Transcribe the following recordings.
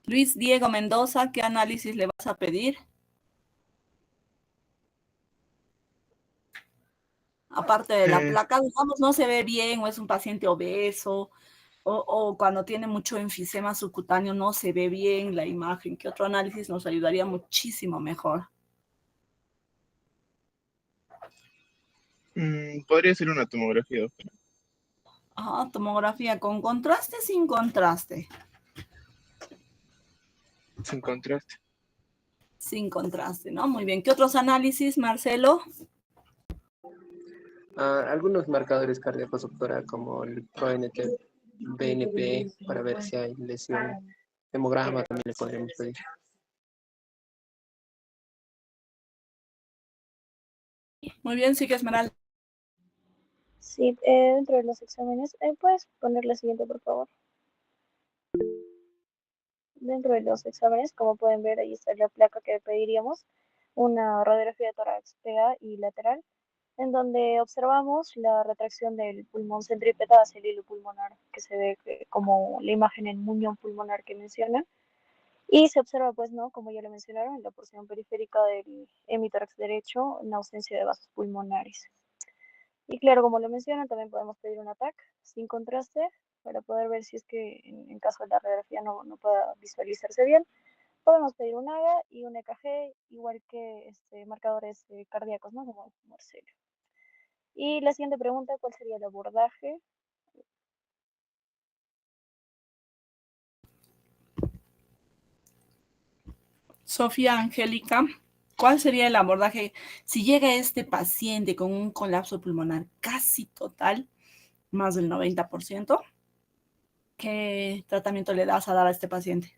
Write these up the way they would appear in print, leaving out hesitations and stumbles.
Luis Diego Mendoza, ¿qué análisis le vas a pedir? Aparte de la Eh, placa, digamos, no se ve bien o es un paciente obeso o cuando tiene mucho enfisema subcutáneo no se ve bien la imagen. ¿Qué otro análisis nos ayudaría muchísimo mejor? Podría ser una tomografía, doctora. Ajá, tomografía con contraste, sin contraste. Sin contraste. Sin contraste, ¿no? Muy bien. ¿Qué otros análisis, Marcelo? Algunos marcadores cardíacos, doctora, como el ProNT, BNP, para ver si hay lesión. Hemograma también le podríamos pedir. Muy bien, sí que Esmeralda. Sí, dentro de los exámenes, ¿puedes poner la siguiente, por favor? Dentro de los exámenes, como pueden ver, ahí está la placa que pediríamos, una radiografía de tórax PA y lateral, en donde observamos la retracción del pulmón centrípeta hacia el hilo pulmonar, que se ve como la imagen en muñón pulmonar que mencionan. Y se observa, pues, ¿no? Como ya lo mencionaron, en la porción periférica del hemitórax derecho, en ausencia de vasos pulmonares. Y claro, como lo mencionan, también podemos pedir un ATAC sin contraste para poder ver si es que en caso de la radiografía no pueda visualizarse bien. Podemos pedir un AGA y un EKG, igual que marcadores cardíacos, ¿no? Como Marcelo. Y la siguiente pregunta, ¿cuál sería el abordaje? Sofía Angélica, ¿cuál sería el abordaje si llega este paciente con un colapso pulmonar casi total, más del 90%? ¿Qué tratamiento le das a dar a este paciente?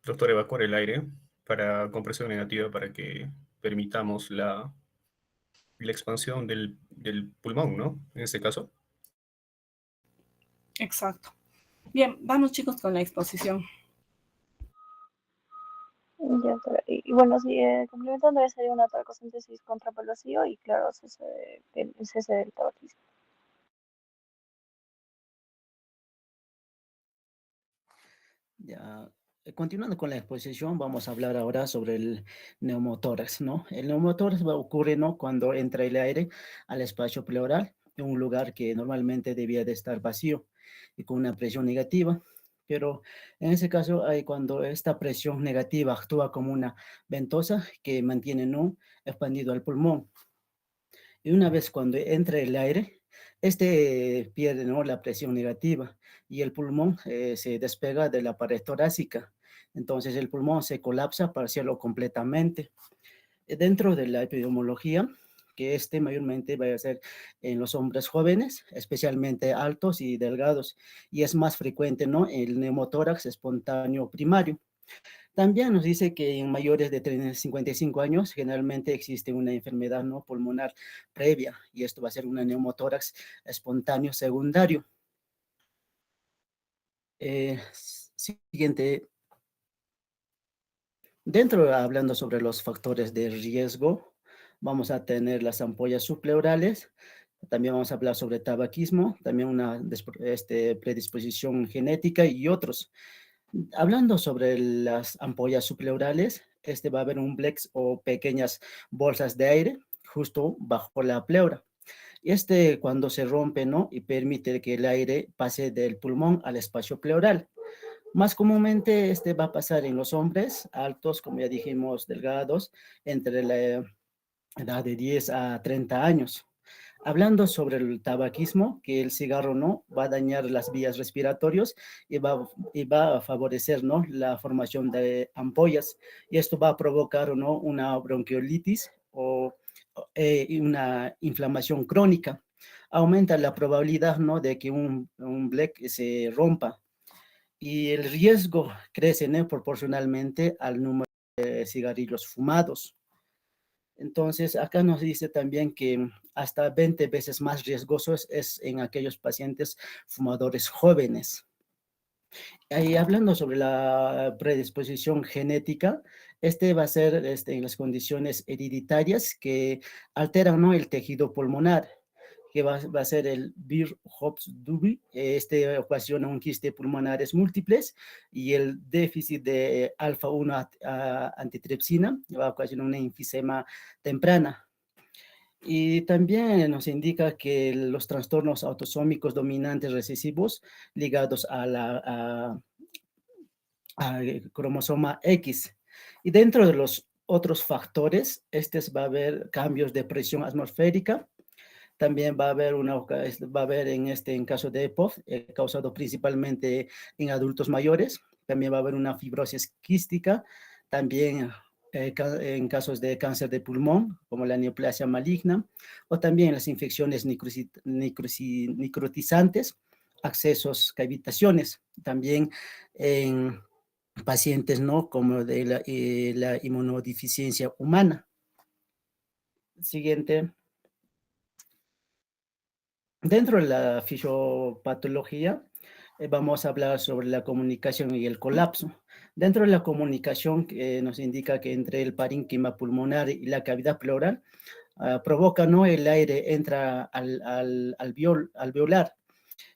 Doctor, evacuar el aire para compresión negativa para que permitamos la expansión del pulmón, ¿no? En este caso. Exacto. Bien, vamos chicos con la exposición. Ya, y bueno, sí, complementando, sería una toracosíntesis contra el vacío y claro, el cese del tabaquismo. Ya, continuando con la exposición, vamos a hablar ahora sobre el neumotórax, ¿no? El neumotórax va a ocurrir, ¿no? Cuando entra el aire al espacio pleural, en un lugar que normalmente debía de estar vacío y con una presión negativa. Pero en ese caso, hay cuando esta presión negativa actúa como una ventosa que mantiene, ¿no? Expandido al pulmón. Y una vez cuando entra el aire, este pierde, ¿no? La presión negativa y el pulmón se despega de la pared torácica. Entonces el pulmón se colapsa parcial o completamente. Dentro de la epidemiología, que mayormente va a ser en los hombres jóvenes, especialmente altos y delgados, y es más frecuente, ¿no? El neumotórax espontáneo primario. También nos dice que en mayores de 55 años generalmente existe una enfermedad no pulmonar previa y esto va a ser una neumotórax espontáneo secundario. Siguiente. Hablando sobre los factores de riesgo, vamos a tener las ampollas subpleurales, también vamos a hablar sobre tabaquismo, también una predisposición genética y otros. Hablando sobre las ampollas subpleurales, va a haber un blex o pequeñas bolsas de aire justo bajo la pleura. Y cuando se rompe, ¿no? Y permite que el aire pase del pulmón al espacio pleural. Más comúnmente va a pasar en los hombres altos, como ya dijimos, delgados, entre la edad de 10 a 30 años. Hablando sobre el tabaquismo, que el cigarro no va a dañar las vías respiratorias y va a favorecer, ¿no? La formación de ampollas y esto va a provocar, ¿no? Una bronquiolitis y una inflamación crónica. Aumenta la probabilidad, ¿no? De que un bleque se rompa y el riesgo crece, ¿no? Proporcionalmente al número de cigarrillos fumados. Entonces, acá nos dice también que hasta 20 veces más riesgoso es en aquellos pacientes fumadores jóvenes. Y hablando sobre la predisposición genética, este va a ser en las condiciones hereditarias que alteran, ¿no?, el tejido pulmonar, que va a ser el Beer-Hobs-Duby. Este ocasiona un quiste pulmonares múltiples, y el déficit de alfa-1 antitripsina va a ocasionar una enfisema temprana. Y también nos indica que los trastornos autosómicos dominantes recesivos ligados al cromosoma X. Y dentro de los otros factores, va a haber cambios de presión atmosférica. También va a haber en caso de EPOC, causado principalmente en adultos mayores. También va a haber una fibrosis quística. También en casos de cáncer de pulmón, como la neoplasia maligna, o también las infecciones necrotizantes, accesos, cavitaciones. También en pacientes, ¿no?, como de la inmunodeficiencia humana. Siguiente. Dentro de la fisiopatología, vamos a hablar sobre la comunicación y el colapso. Dentro de la comunicación, nos indica que entre el parénquima pulmonar y la cavidad pleural, provoca, ¿no?, el aire entra al alveolar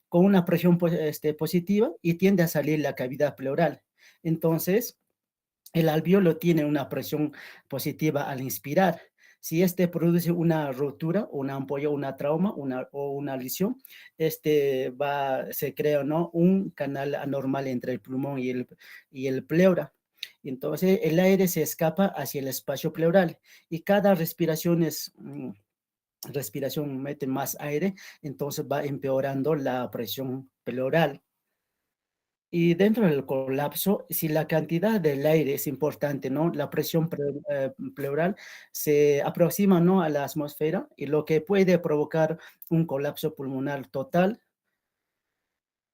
con una presión positiva, y tiende a salir la cavidad pleural. Entonces, el alveolo tiene una presión positiva al inspirar. Si produce una rotura, una ampolla, una trauma, o una lesión, se crea, ¿no?, un canal anormal entre el pulmón y el pleura. Entonces, el aire se escapa hacia el espacio pleural, y cada respiración mete más aire, entonces va empeorando la presión pleural. Y dentro del colapso, si la cantidad del aire es importante, ¿no?, la presión pleural se aproxima, ¿no?, a la atmósfera, y lo que puede provocar un colapso pulmonar total.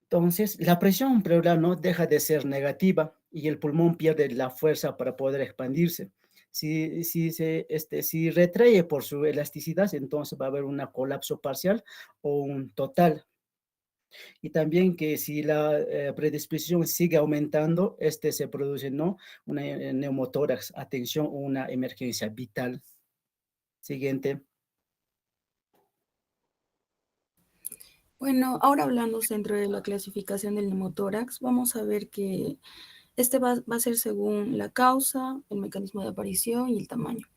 Entonces, la presión pleural no deja de ser negativa, y el pulmón pierde la fuerza para poder expandirse. Si retrae por su elasticidad, entonces va a haber un colapso parcial o un total. Y también que si la predisposición sigue aumentando, se produce, ¿no?, una neumotórax, atención, o una emergencia vital. Siguiente. Bueno, ahora hablando dentro de la clasificación del neumotórax, vamos a ver que va a ser según la causa, el mecanismo de aparición y el tamaño.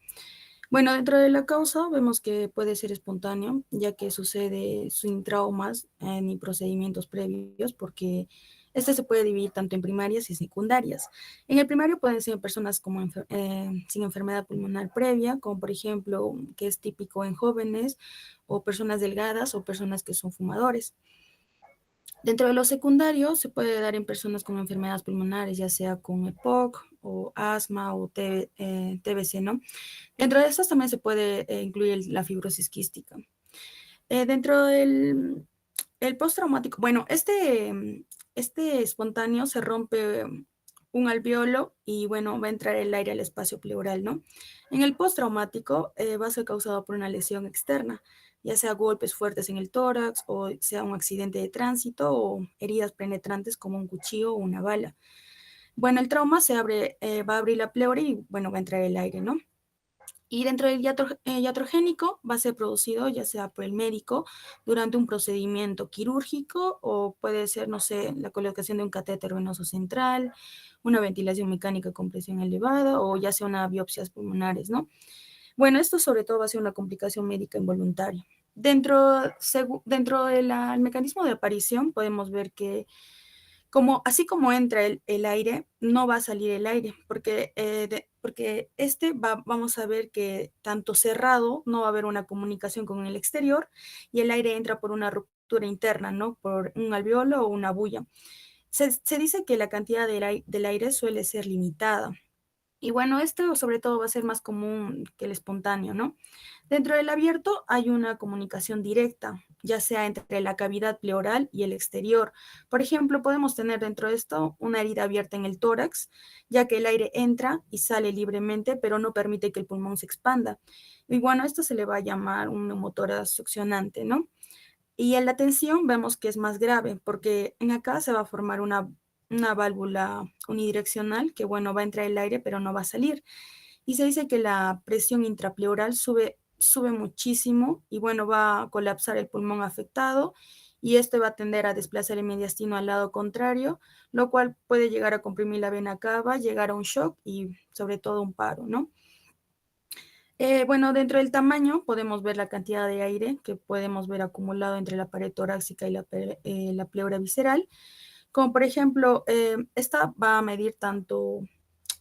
Bueno, dentro de la causa vemos que puede ser espontáneo, ya que sucede sin traumas ni procedimientos previos, porque se puede dividir tanto en primarias y secundarias. En el primario pueden ser personas sin enfermedad pulmonar previa, como por ejemplo, que es típico en jóvenes, o personas delgadas, o personas que son fumadores. Dentro de los secundarios se puede dar en personas con enfermedades pulmonares, ya sea con EPOC o asma o TBC, ¿no? Dentro de estas también se puede incluir la fibrosis quística. Dentro del postraumático, bueno, este espontáneo se rompe un alveolo y, bueno, va a entrar el aire al espacio pleural, ¿no? En el postraumático va a ser causado por una lesión externa, ya sea golpes fuertes en el tórax, o sea un accidente de tránsito, o heridas penetrantes como un cuchillo o una bala. Bueno, el trauma va a abrir la pleura y, bueno, va a entrar el aire, ¿no? Y dentro del iatrogénico va a ser producido ya sea por el médico durante un procedimiento quirúrgico, o puede ser, no sé, la colocación de un catéter venoso central, una ventilación mecánica con presión elevada, o ya sea una biopsias pulmonares, ¿no? Bueno, esto sobre todo va a ser una complicación médica involuntaria. Dentro del mecanismo de aparición podemos ver que así como entra el aire, no va a salir el aire, porque vamos a ver que tanto cerrado no va a haber una comunicación con el exterior, y el aire entra por una ruptura interna, ¿no?, por un alveolo o una bulla. Se dice que la cantidad del aire suele ser limitada. Y bueno, esto sobre todo va a ser más común que el espontáneo, ¿no? Dentro del abierto hay una comunicación directa, ya sea entre la cavidad pleural y el exterior. Por ejemplo, podemos tener dentro de esto una herida abierta en el tórax, ya que el aire entra y sale libremente, pero no permite que el pulmón se expanda. Y bueno, esto se le va a llamar un neumotórax succionante, ¿no? Y en la tensión vemos que es más grave, porque en acá se va a formar una una válvula unidireccional que, bueno, va a entrar el aire, pero no va a salir. Y se dice que la presión intrapleural sube muchísimo y, bueno, va a colapsar el pulmón afectado y este va a tender a desplazar el mediastino al lado contrario, lo cual puede llegar a comprimir la vena cava, llegar a un shock y sobre todo un paro, ¿no? Bueno, dentro del tamaño podemos ver la cantidad de aire que podemos ver acumulado entre la pared torácica y la pleura visceral. Como por ejemplo, esta va a medir tanto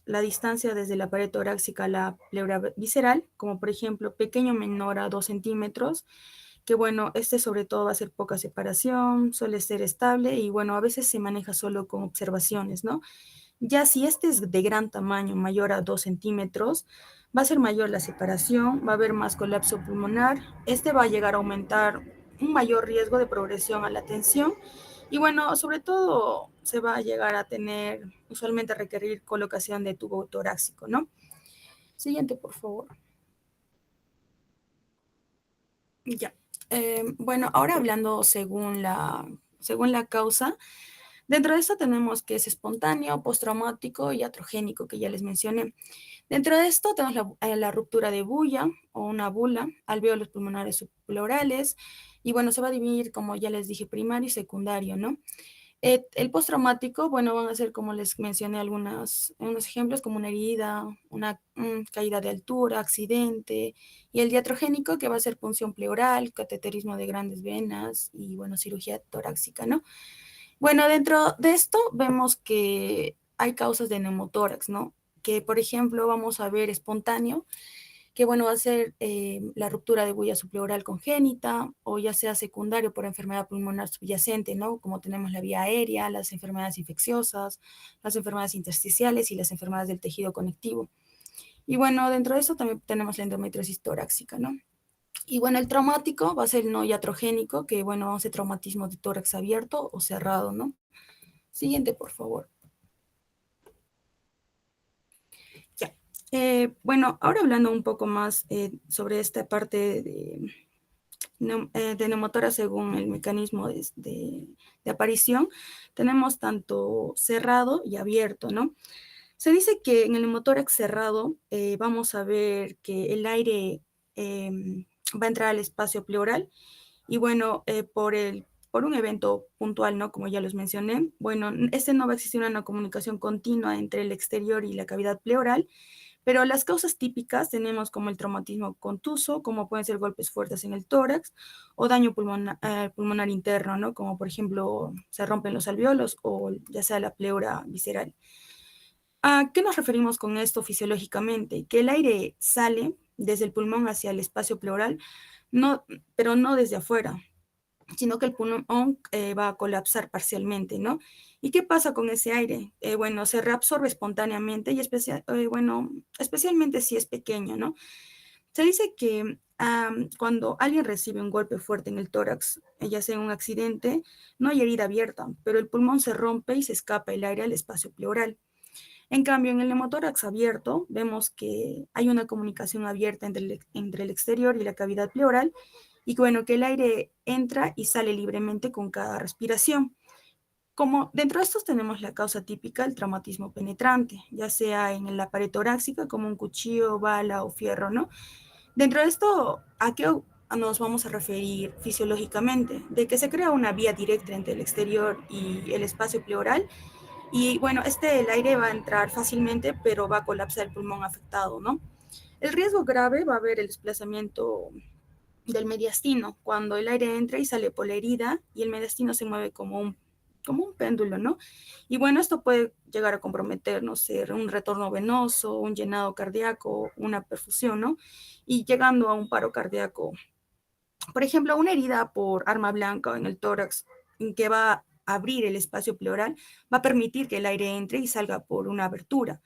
la distancia desde la pared torácica a la pleura visceral, como por ejemplo pequeño menor a 2 centímetros, que bueno, este sobre todo va a ser poca separación, suele ser estable y bueno, a veces se maneja solo con observaciones, ¿no? Ya si este es de gran tamaño, mayor a 2 centímetros, va a ser mayor la separación, va a haber más colapso pulmonar, este va a llegar a aumentar un mayor riesgo de progresión a la tensión y bueno, sobre todo se va a llegar a tener, usualmente requerir colocación de tubo torácico, ¿no? Siguiente, por favor. Ya. Bueno, ahora hablando según la causa, dentro de esto tenemos que es espontáneo, postraumático y iatrogénico, que ya les mencioné. Dentro de esto tenemos la ruptura de bulla o una bula, alvéolos pulmonares subpleurales, y bueno, se va a dividir, como ya les dije, primario y secundario, ¿no? El postraumático, bueno, van a ser, como les mencioné, unos ejemplos, como una herida, una caída de altura, accidente, y el diatrogénico, que va a ser punción pleural, cateterismo de grandes venas y, bueno, cirugía torácica, ¿no? Bueno, dentro de esto vemos que hay causas de neumotórax, ¿no? Que, por ejemplo, vamos a ver espontáneo, que bueno, va a ser la ruptura de bulla subpleural congénita o ya sea secundario por enfermedad pulmonar subyacente, ¿no? Como tenemos la vía aérea, las enfermedades infecciosas, las enfermedades intersticiales y las enfermedades del tejido conectivo. Y bueno, dentro de eso también tenemos la endometriosis torácica, ¿no? Y bueno, el traumático va a ser el no iatrogénico, que bueno, vamos a hacer traumatismo de tórax abierto o cerrado, ¿no? Siguiente, por favor. Ya. Bueno, ahora hablando un poco más sobre esta parte de neumotórax según el mecanismo de aparición, tenemos tanto cerrado y abierto, ¿no? Se dice que en el neumotórax cerrado vamos a ver que el aire va a entrar al espacio pleural y bueno, por un evento puntual, ¿no? Como ya los mencioné, bueno, no va a existir una comunicación continua entre el exterior y la cavidad pleural, pero las causas típicas tenemos como el traumatismo contuso, como pueden ser golpes fuertes en el tórax, o daño pulmonar interno, ¿no? Como por ejemplo, se rompen los alvéolos o ya sea la pleura visceral. ¿A qué nos referimos con esto fisiológicamente? Que el aire sale desde el pulmón hacia el espacio pleural, pero no desde afuera, sino que el pulmón va a colapsar parcialmente, ¿no? ¿Y qué pasa con ese aire? Bueno, se reabsorbe espontáneamente y especialmente si es pequeño, ¿no? Se dice que cuando alguien recibe un golpe fuerte en el tórax, ya sea en un accidente, no hay herida abierta, pero el pulmón se rompe y se escapa el aire al espacio pleural. En cambio, en el neumotórax abierto, vemos que hay una comunicación abierta entre el exterior y la cavidad pleural, y bueno, que el aire entra y sale libremente con cada respiración. Como dentro de estos tenemos la causa típica, el traumatismo penetrante, ya sea en la pared torácica, como un cuchillo, bala o fierro, ¿no? Dentro de esto, ¿a qué nos vamos a referir fisiológicamente? De que se crea una vía directa entre el exterior y el espacio pleural, y bueno, el aire va a entrar fácilmente, pero va a colapsar el pulmón afectado, ¿no? El riesgo grave va a haber el desplazamiento del mediastino, cuando el aire entra y sale por la herida y el mediastino se mueve como un péndulo, ¿no? Y bueno, esto puede llegar a comprometer, no sé, un retorno venoso, un llenado cardíaco, una perfusión, ¿no? Y llegando a un paro cardíaco. Por ejemplo, una herida por arma blanca en el tórax que va a abrir el espacio pleural va a permitir que el aire entre y salga por una abertura.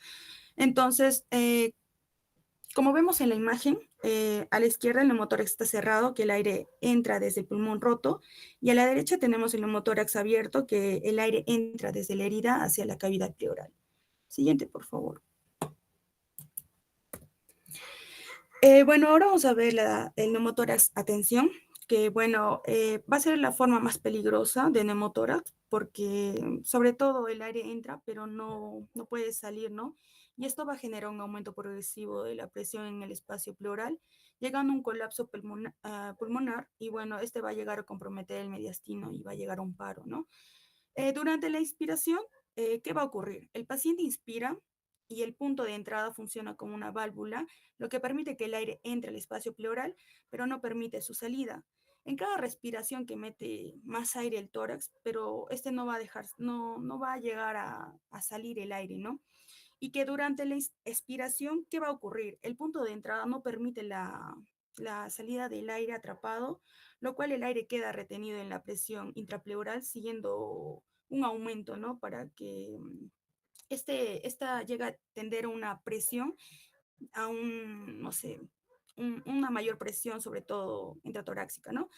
Entonces, como vemos en la imagen, a la izquierda el neumotórax está cerrado, que el aire entra desde el pulmón roto, y a la derecha tenemos el neumotórax abierto, que el aire entra desde la herida hacia la cavidad pleural. Siguiente, por favor. Bueno, ahora vamos a ver el neumotórax atención, que, bueno, va a ser la forma más peligrosa de neumotórax, porque sobre todo el aire entra, pero no puede salir, ¿no? Y esto va a generar un aumento progresivo de la presión en el espacio pleural, llegando a un colapso pulmonar, y bueno, este va a llegar a comprometer el mediastino y va a llegar a un paro, ¿no? Durante la inspiración, ¿qué va a ocurrir? El paciente inspira y el punto de entrada funciona como una válvula, lo que permite que el aire entre al espacio pleural, pero no permite su salida. En cada respiración que mete más aire el tórax, pero este no va a dejar, no va a llegar a salir el aire, ¿no? Y que durante la expiración, ¿qué va a ocurrir? El punto de entrada no permite la salida del aire atrapado, lo cual el aire queda retenido en la presión intrapleural, siguiendo un aumento, ¿no? Para que esta llega a tender a una presión, a no sé, una mayor presión, sobre todo intratorácica, ¿no?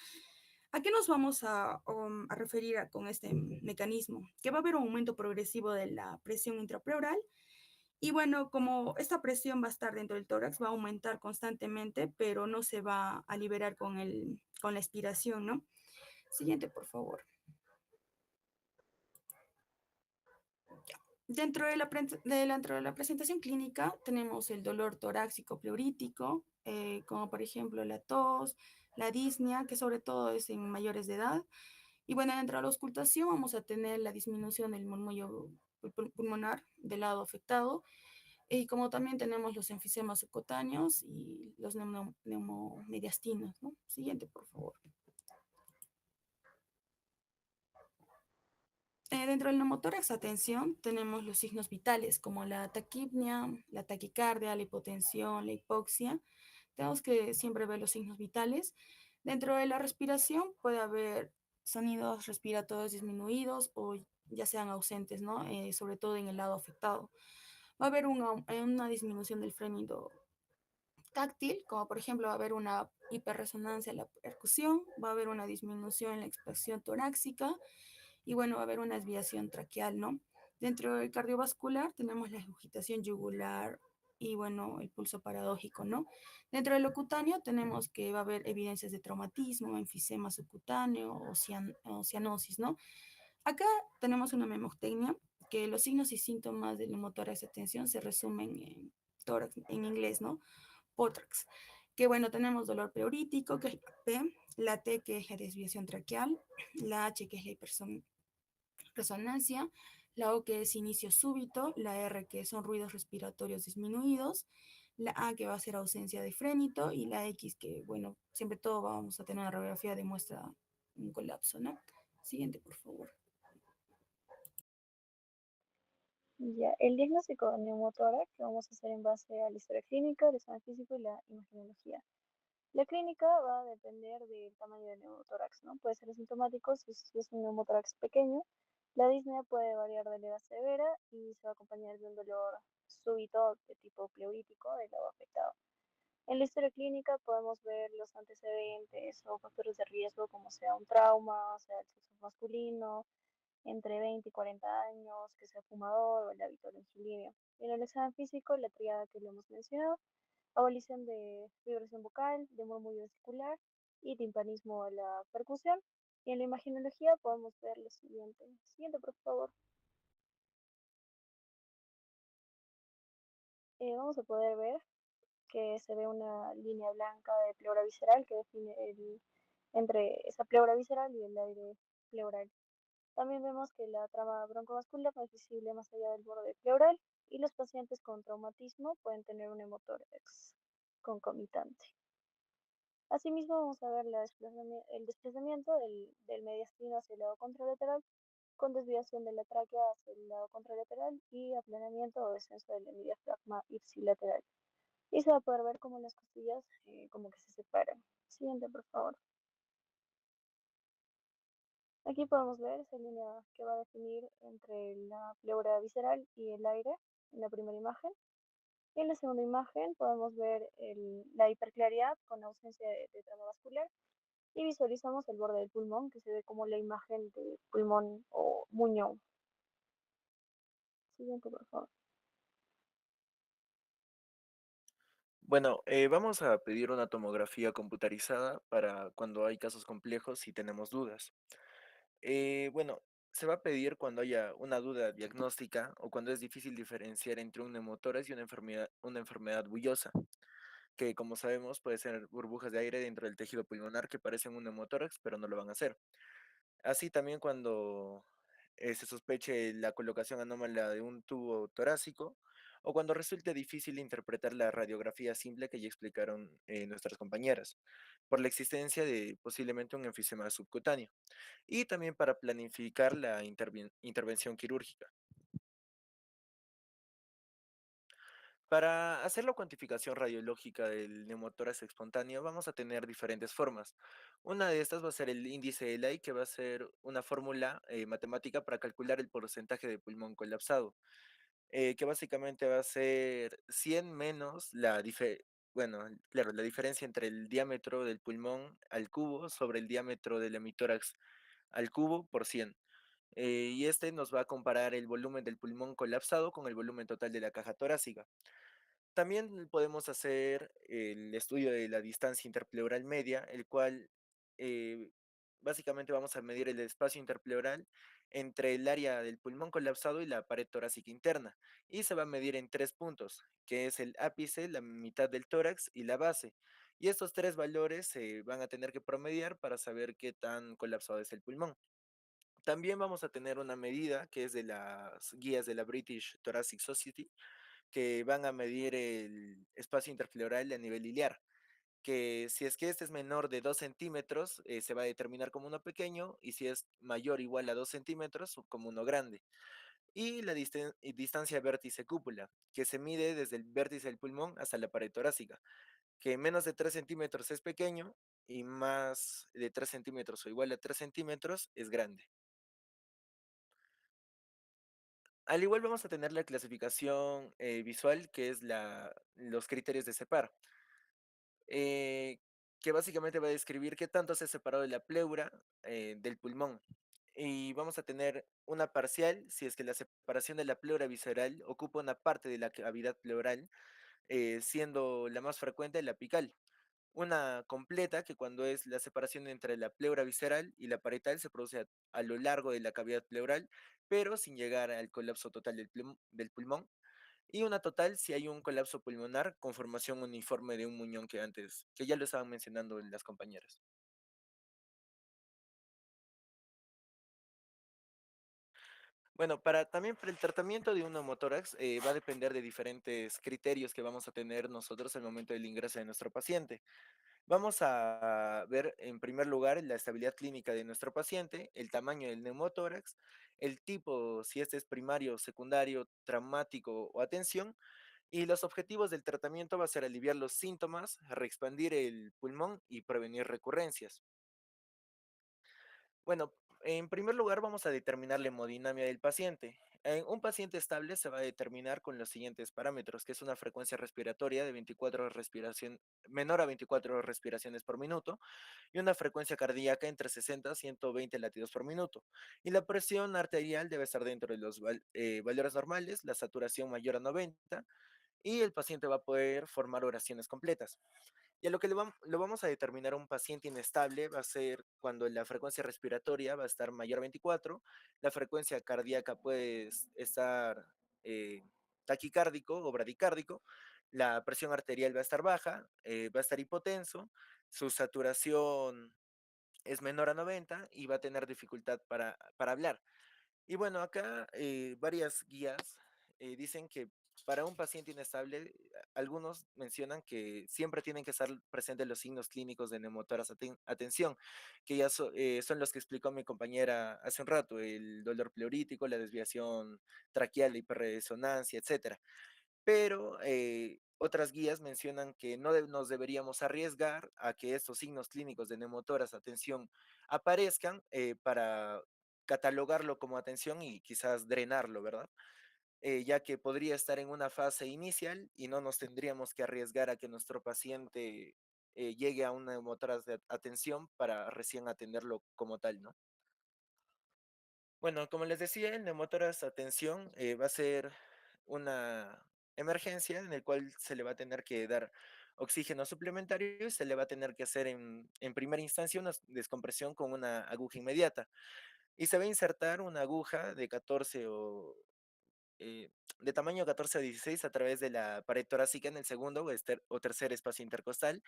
¿A qué nos vamos a referir con este mecanismo? Que va a haber un aumento progresivo de la presión intrapleural y bueno, como esta presión va a estar dentro del tórax, va a aumentar constantemente, pero no se va a liberar con la expiración, ¿no? Siguiente, por favor. Dentro de la presentación clínica tenemos el dolor torácico pleurítico, como por ejemplo la tos, la disnea, que sobre todo es en mayores de edad. Y bueno, dentro de la auscultación vamos a tener la disminución del murmullo pulmonar del lado afectado, y como también tenemos los enfisemas subcutáneos y los neumomediastinos, ¿no? Siguiente, por favor. Dentro del neumotórax, atención, tenemos los signos vitales como la taquipnea, la taquicardia, la hipotensión, la hipoxia. Tenemos que siempre ver los signos vitales. Dentro de la respiración puede haber sonidos respiratorios disminuidos o ya sean ausentes, ¿no? Sobre todo en el lado afectado. Va a haber una disminución del frénido táctil, como por ejemplo va a haber una hiperresonancia en la percusión, va a haber una disminución en la expansión torácica y bueno, va a haber una desviación traqueal, ¿no? Dentro del cardiovascular tenemos la agitación yugular y bueno, el pulso paradójico, ¿no? Dentro del cutáneo tenemos que va a haber evidencias de traumatismo, enfisema subcutáneo o cianosis, ¿no? Acá tenemos una memotecnia, que los signos y síntomas del neumotórax de tensión se resumen en tórax, en inglés, ¿no? Pótrax. Que bueno, tenemos dolor pleurítico, que es la P, la T, que es la desviación traqueal, la H, que es la hiperresonancia, la O, que es inicio súbito, la R, que son ruidos respiratorios disminuidos, la A, que va a ser ausencia de frénito, y la X, que bueno, siempre todo vamos a tener una radiografía de muestra un colapso, ¿no? Siguiente, por favor. Ya, el diagnóstico de neumotórax lo vamos a hacer en base a la historia clínica, el examen físico y la imagenología. La clínica va a depender del tamaño del neumotórax, ¿no? Puede ser asintomático si es un neumotórax pequeño. La disnea puede variar de leve a severa y se va a acompañar de un dolor súbito de tipo pleurítico del lado afectado. En la historia clínica podemos ver los antecedentes o factores de riesgo como sea un trauma, o sea el sexo masculino, entre 20 y 40 años, que sea fumador o el hábito longilíneo. En el examen físico, la triada que le hemos mencionado, abolición de vibración vocal, de murmullo vesicular y timpanismo de la percusión. Y en la imagenología podemos ver lo siguiente. Siguiente, por favor. Vamos a poder ver que se ve una línea blanca de pleura visceral que define entre esa pleura visceral y el aire pleural. También vemos que la trama broncovascular no es visible más allá del borde pleural y los pacientes con traumatismo pueden tener un hemotórax concomitante. Asimismo, vamos a ver el desplazamiento del mediastino hacia el lado contralateral con desviación de la tráquea hacia el lado contralateral y aplanamiento o descenso del hemidiafragma ipsilateral. Y se va a poder ver como las costillas como que se separan. Siguiente, por favor. Aquí podemos ver esa línea que va a definir entre la pleura visceral y el aire en la primera imagen. Y en la segunda imagen podemos ver la hiperclaridad con ausencia de trama vascular y visualizamos el borde del pulmón que se ve como la imagen de pulmón o muñón. Siguiente, por favor. Bueno, vamos a pedir una tomografía computarizada para cuando hay casos complejos y tenemos dudas. Bueno, se va a pedir cuando haya una duda diagnóstica o cuando es difícil diferenciar entre un neumotórax y una enfermedad bullosa, que como sabemos puede ser burbujas de aire dentro del tejido pulmonar que parecen un neumotórax, pero no lo van a hacer. Así también cuando se sospeche la colocación anómala de un tubo torácico o cuando resulte difícil interpretar la radiografía simple que ya explicaron nuestras compañeras, por la existencia de posiblemente un enfisema subcutáneo, y también para planificar la intervención quirúrgica. Para hacer la cuantificación radiológica del neumotórax espontáneo vamos a tener diferentes formas. Una de estas va a ser el índice de Ley, que va a ser una fórmula matemática para calcular el porcentaje de pulmón colapsado, que básicamente va a ser 100 menos bueno, claro, la diferencia entre el diámetro del pulmón al cubo sobre el diámetro del hemitórax al cubo por 100. Y este nos va a comparar el volumen del pulmón colapsado con el volumen total de la caja torácica. También podemos hacer el estudio de la distancia interpleural media, el cual eh, básicamente vamos a medir el espacio interpleural entre el área del pulmón colapsado y la pared torácica interna. Y se va a medir en 3 puntos, que es el ápice, la mitad del tórax y la base. Y estos tres valores se van a tener que promediar para saber qué tan colapsado es el pulmón. También vamos a tener una medida que es de las guías de la British Thoracic Society, que van a medir el espacio interpleural a nivel iliar, que si es que este es menor de 2 centímetros, se va a determinar como uno pequeño, y si es mayor o igual a 2 centímetros, como uno grande. Y la distancia vértice-cúpula, que se mide desde el vértice del pulmón hasta la pared torácica, que menos de 3 centímetros es pequeño y más de 3 centímetros o igual a 3 centímetros es grande. Al igual vamos a tener la clasificación visual, que es los criterios de CEPAR, eh, que básicamente va a describir qué tanto se ha separado de la pleura del pulmón. Y vamos a tener una parcial si es que la separación de la pleura visceral ocupa una parte de la cavidad pleural, siendo la más frecuente la apical. Una completa, que cuando es la separación entre la pleura visceral y la parietal se produce a lo largo de la cavidad pleural, pero sin llegar al colapso total del pulmón. Y una total si hay un colapso pulmonar con formación uniforme de un muñón, que ya lo estaban mencionando las compañeras. Bueno, también para el tratamiento de un neumotórax va a depender de diferentes criterios que vamos a tener nosotros al momento del ingreso de nuestro paciente. Vamos a ver en primer lugar la estabilidad clínica de nuestro paciente, el tamaño del neumotórax, el tipo, si este es primario, secundario, traumático o atención, y los objetivos del tratamiento va a ser aliviar los síntomas, reexpandir el pulmón y prevenir recurrencias. Bueno, en primer lugar vamos a determinar la hemodinamia del paciente. Un paciente estable se va a determinar con los siguientes parámetros, que es una frecuencia respiratoria de 24 menor a 24 respiraciones por minuto, y una frecuencia cardíaca entre 60 y 120 latidos por minuto. Y la presión arterial debe estar dentro de los valores normales, la saturación mayor a 90, y el paciente va a poder formar oraciones completas. Y a lo que lo vamos a determinar un paciente inestable va a ser cuando la frecuencia respiratoria va a estar mayor a 24, la frecuencia cardíaca puede estar eh, taquicárdico o bradicárdico, la presión arterial va a estar baja, va a estar hipotenso, su saturación es menor a 90 y va a tener dificultad para hablar. Y bueno, acá varias guías dicen que para un paciente inestable, algunos mencionan que siempre tienen que estar presentes los signos clínicos de neumotórax atención, que ya son los que explicó mi compañera hace un rato: el dolor pleurítico, la desviación traqueal, la hiperresonancia, etcétera. Pero otras guías mencionan que no nos deberíamos arriesgar a que estos signos clínicos de neumotórax atención aparezcan para catalogarlo como atención y quizás drenarlo, ¿verdad? Ya que podría estar en una fase inicial y no nos tendríamos que arriesgar a que nuestro paciente llegue a una neumotórax de atención para recién atenderlo como tal, ¿no? Bueno, como les decía, el neumotórax atención va a ser una emergencia en el cual se le va a tener que dar oxígeno suplementario y se le va a tener que hacer en primera instancia una descompresión con una aguja inmediata. Y se va a insertar una aguja de 14 de tamaño 14 a 16 a través de la pared torácica en el segundo o tercer espacio intercostal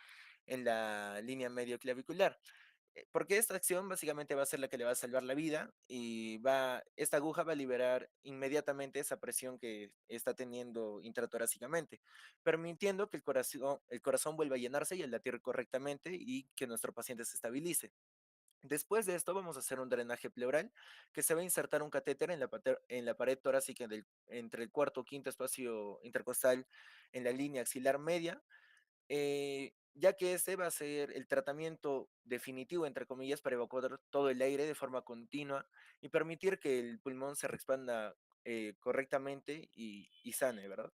en la línea medio clavicular. Porque esta acción básicamente va a ser la que le va a salvar la vida y esta aguja va a liberar inmediatamente esa presión que está teniendo intratorácicamente, permitiendo que el corazón vuelva a llenarse y a latir correctamente y que nuestro paciente se estabilice. Después de esto vamos a hacer un drenaje pleural que se va a insertar un catéter en la pared torácica entre el cuarto o quinto espacio intercostal en la línea axilar media, ya que ese va a ser el tratamiento definitivo, entre comillas, para evacuar todo el aire de forma continua y permitir que el pulmón se expanda correctamente y sane, ¿verdad?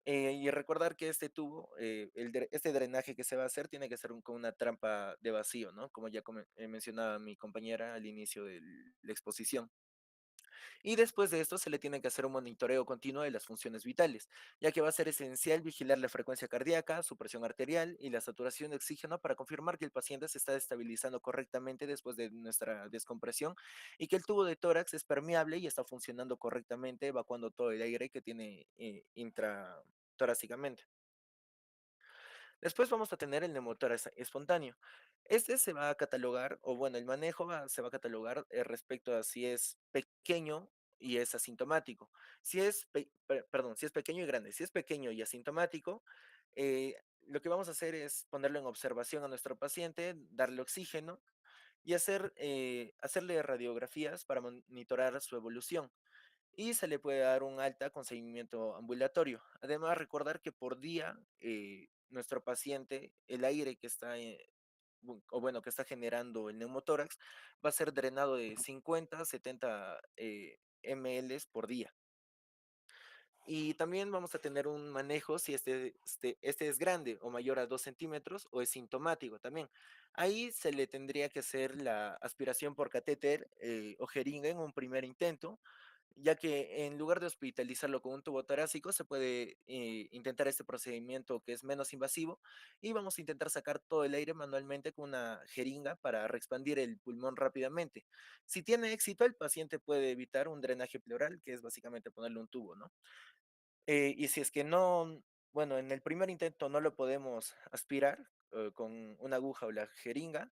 Y recordar que este tubo, este drenaje que se va a hacer tiene que ser con una trampa de vacío, ¿no? Como ya mencionaba mi compañera al inicio de la exposición. Y después de esto se le tiene que hacer un monitoreo continuo de las funciones vitales, ya que va a ser esencial vigilar la frecuencia cardíaca, su presión arterial y la saturación de oxígeno para confirmar que el paciente se está estabilizando correctamente después de nuestra descompresión y que el tubo de tórax es permeable y está funcionando correctamente, evacuando todo el aire que tiene intratorácicamente. Después vamos a tener el neumotórax espontáneo. Este se va a catalogar, o bueno, el manejo se va a catalogar respecto a si es pequeño y es asintomático. Si es pequeño y grande. Si es pequeño y asintomático, lo que vamos a hacer es ponerlo en observación a nuestro paciente, darle oxígeno y hacerle radiografías para monitorar su evolución y se le puede dar un alta con seguimiento ambulatorio. Además, recordar que por día nuestro paciente, el aire que está, o bueno, que está generando el neumotórax, va a ser drenado de 50 a 70 ml por día. Y también vamos a tener un manejo si este es grande o mayor a 2 centímetros o es sintomático también. Ahí se le tendría que hacer la aspiración por catéter o jeringa en un primer intento, ya que en lugar de hospitalizarlo con un tubo torácico, se puede intentar este procedimiento que es menos invasivo y vamos a intentar sacar todo el aire manualmente con una jeringa para reexpandir el pulmón rápidamente. Si tiene éxito, el paciente puede evitar un drenaje pleural, que es básicamente ponerle un tubo, ¿no? Y si es que no, bueno, en el primer intento no lo podemos aspirar con una aguja o la jeringa,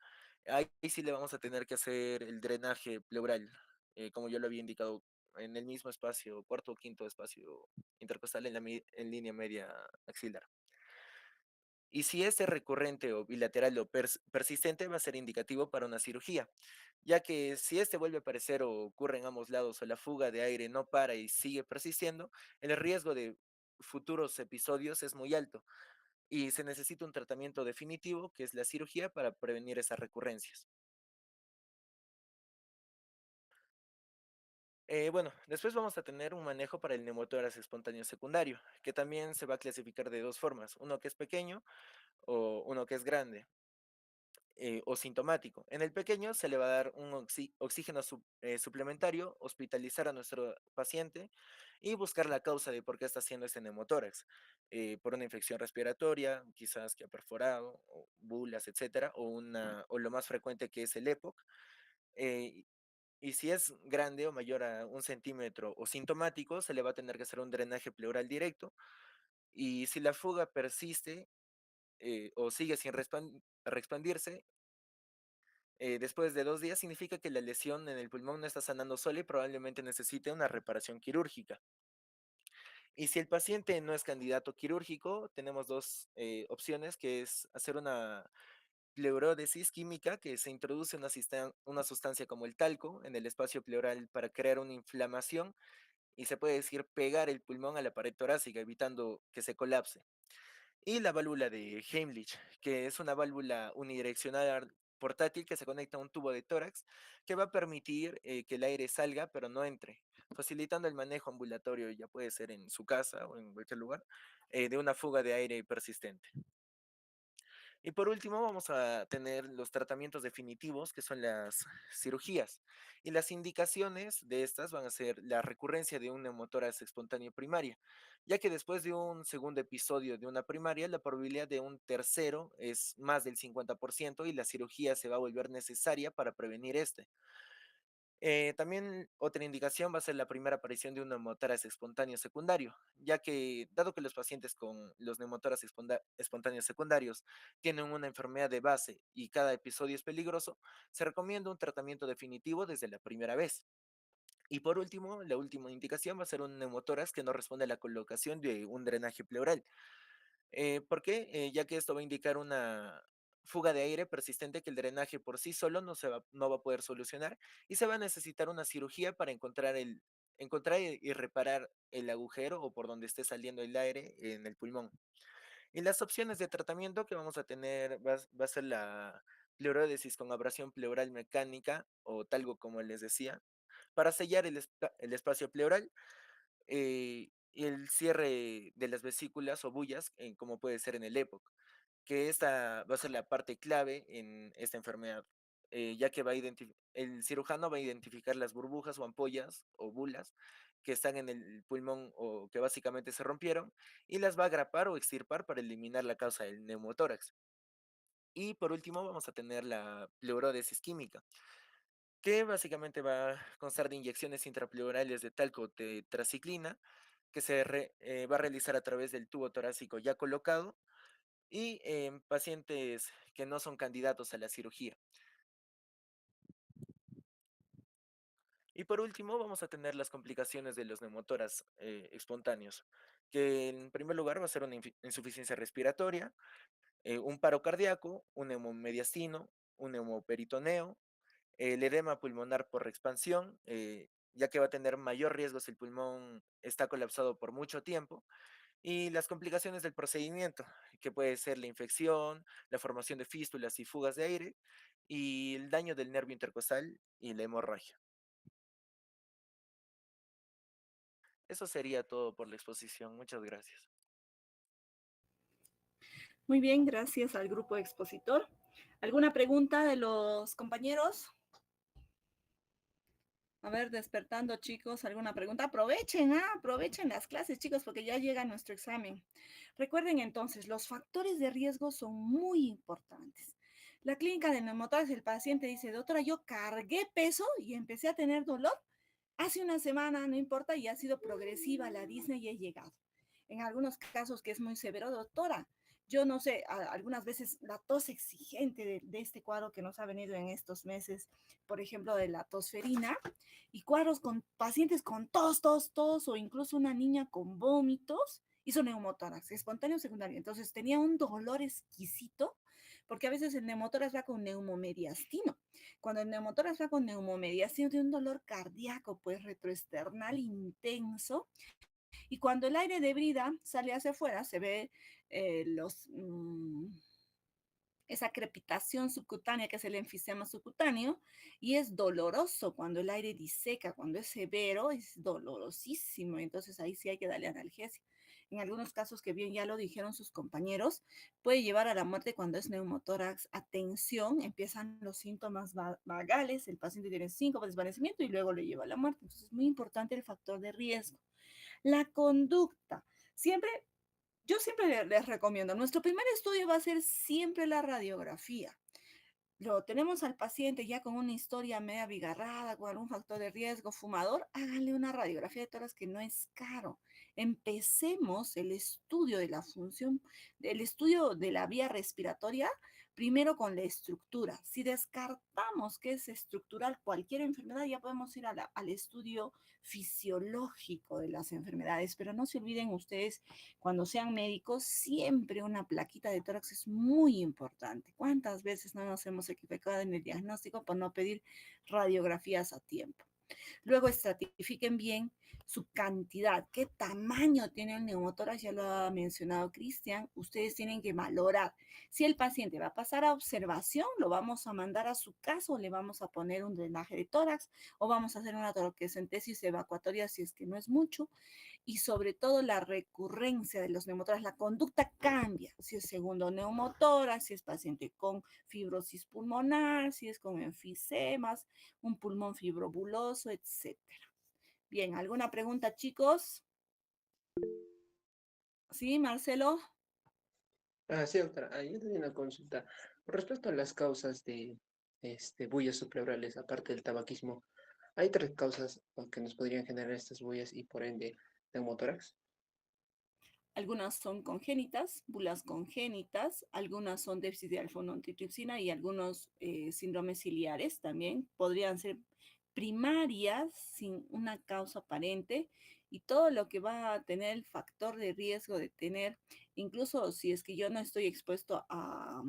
ahí sí le vamos a tener que hacer el drenaje pleural, como yo lo había indicado, en el mismo espacio, cuarto o quinto espacio intercostal en línea media axilar. Y si es recurrente o bilateral o persistente, va a ser indicativo para una cirugía, ya que si este vuelve a aparecer o ocurre en ambos lados o la fuga de aire no para y sigue persistiendo, el riesgo de futuros episodios es muy alto y se necesita un tratamiento definitivo, que es la cirugía, para prevenir esas recurrencias. Bueno, después vamos a tener un manejo para el neumotórax espontáneo secundario, que también se va a clasificar de dos formas, uno que es pequeño o uno que es grande. O sintomático. En el pequeño se le va a dar un oxígeno suplementario, hospitalizar a nuestro paciente y buscar la causa de por qué está haciendo ese neumotórax. Por una infección respiratoria, quizás que ha perforado, o bulas, etcétera, o lo más frecuente que es el EPOC. eh, y si es grande o mayor a 1 centímetro o sintomático, se le va a tener que hacer un drenaje pleural directo. Y si la fuga persiste o sigue sin reexpandirse, después de 2 días significa que la lesión en el pulmón no está sanando sola y probablemente necesite una reparación quirúrgica. Y si el paciente no es candidato quirúrgico, tenemos dos opciones, que es hacer una pleuródesis química, que se introduce una sustancia como el talco en el espacio pleural para crear una inflamación y se puede decir pegar el pulmón a la pared torácica, evitando que se colapse. Y la válvula de Heimlich, que es una válvula unidireccional portátil que se conecta a un tubo de tórax que va a permitir que el aire salga pero no entre, facilitando el manejo ambulatorio, ya puede ser en su casa o en cualquier lugar, de una fuga de aire persistente. Y por último, vamos a tener los tratamientos definitivos, que son las cirugías. Y las indicaciones de estas van a ser la recurrencia de un neumotórax espontáneo primaria, ya que después de un segundo episodio de una primaria, la probabilidad de un tercero es más del 50% y la cirugía se va a volver necesaria para prevenir este. También otra indicación va a ser la primera aparición de un neumotórax espontáneo secundario, ya que dado que los pacientes con los neumotórax espontáneos secundarios tienen una enfermedad de base y cada episodio es peligroso, se recomienda un tratamiento definitivo desde la primera vez. Y por último, la última indicación va a ser un neumotórax que no responde a la colocación de un drenaje pleural. ¿Por qué? Ya que esto va a indicar una fuga de aire persistente que el drenaje por sí solo no va a poder solucionar y se va a necesitar una cirugía para encontrar y reparar el agujero o por donde esté saliendo el aire en el pulmón. Y las opciones de tratamiento que vamos a tener va a ser la pleuródesis con abrasión pleural mecánica o talgo, como les decía, para sellar el espacio pleural y el cierre de las vesículas o bullas, como puede ser en el EPOC, que esta va a ser la parte clave en esta enfermedad, ya que el cirujano va a identificar las burbujas o ampollas o bulas que están en el pulmón o que básicamente se rompieron y las va a agrapar o extirpar para eliminar la causa del neumotórax. Y por último vamos a tener la pleurodesis química, que básicamente va a constar de inyecciones intrapleurales de talco tetraciclina que va a realizar a través del tubo torácico ya colocado y en pacientes que no son candidatos a la cirugía. Y por último, vamos a tener las complicaciones de los neumotoras espontáneos, que en primer lugar va a ser una insuficiencia respiratoria, un paro cardíaco, un neumomediastino, un neumoperitoneo, el edema pulmonar por reexpansión, ya que va a tener mayor riesgo si el pulmón está colapsado por mucho tiempo, y las complicaciones del procedimiento, que puede ser la infección, la formación de fístulas y fugas de aire, y el daño del nervio intercostal y la hemorragia. Eso sería todo por la exposición. Muchas gracias. Muy bien, gracias al grupo expositor. ¿Alguna pregunta de los compañeros? A ver, despertando, chicos, ¿alguna pregunta? Aprovechen las clases, chicos, porque ya llega nuestro examen. Recuerden entonces, los factores de riesgo son muy importantes. La clínica de neumotórax, el paciente dice, doctora, yo cargué peso y empecé a tener dolor. Hace una semana, no importa, y ha sido progresiva la disnea y he llegado. En algunos casos que es muy severo, doctora, yo no sé, algunas veces la tos exigente de este cuadro que nos ha venido en estos meses, por ejemplo, de la tosferina, y cuadros con pacientes con tos, o incluso una niña con vómitos, hizo neumotórax, espontáneo secundario. Entonces tenía un dolor exquisito, porque a veces el neumotórax va con neumomediastino. Cuando el neumotórax va con neumomediastino, tiene un dolor cardíaco, pues retroesternal intenso, y cuando el aire de brida sale hacia afuera, se ve esa crepitación subcutánea que es el enfisema subcutáneo y es doloroso cuando el aire diseca, cuando es severo, es dolorosísimo. Entonces ahí sí hay que darle analgesia. En algunos casos, que bien ya lo dijeron sus compañeros, puede llevar a la muerte cuando es neumotórax a tensión, empiezan los síntomas vagales, el paciente tiene síncope, desvanecimiento y luego le lleva a la muerte. Entonces es muy importante el factor de riesgo. La conducta. Yo siempre les recomiendo, nuestro primer estudio va a ser siempre la radiografía. Lo tenemos al paciente ya con una historia media abigarrada, con algún factor de riesgo, fumador, háganle una radiografía de tórax que no es caro. Empecemos el estudio de la función, el estudio de la vía respiratoria, primero con la estructura. Si descartamos que es estructural cualquier enfermedad, ya podemos ir al estudio fisiológico de las enfermedades, pero no se olviden ustedes, cuando sean médicos, siempre una plaquita de tórax es muy importante. ¿Cuántas veces no nos hemos equivocado en el diagnóstico por no pedir radiografías a tiempo? Luego estratifiquen bien su cantidad, qué tamaño tiene el neumotórax, ya lo ha mencionado Cristian, ustedes tienen que valorar. Si el paciente va a pasar a observación, lo vamos a mandar a su casa o le vamos a poner un drenaje de tórax o vamos a hacer una toracentesis evacuatoria si es que no es mucho. Y sobre todo la recurrencia de los neumotórax, la conducta cambia, si es segundo neumotórax, si es paciente con fibrosis pulmonar, si es con enfisemas, un pulmón fibrobuloso, etcétera. Bien, ¿alguna pregunta, chicos? ¿Sí, Marcelo? Sí, doctora, yo tenía una consulta. Con respecto a las causas de bullas subpleurales, aparte del tabaquismo, ¿hay otras causas que nos podrían generar estas bullas y por ende neumotórax? Algunas son congénitas, bulas congénitas, algunas son déficit de alfa-1 y algunos síndromes ciliares también podrían ser primarias sin una causa aparente y todo lo que va a tener el factor de riesgo de tener, incluso si es que yo no estoy expuesto a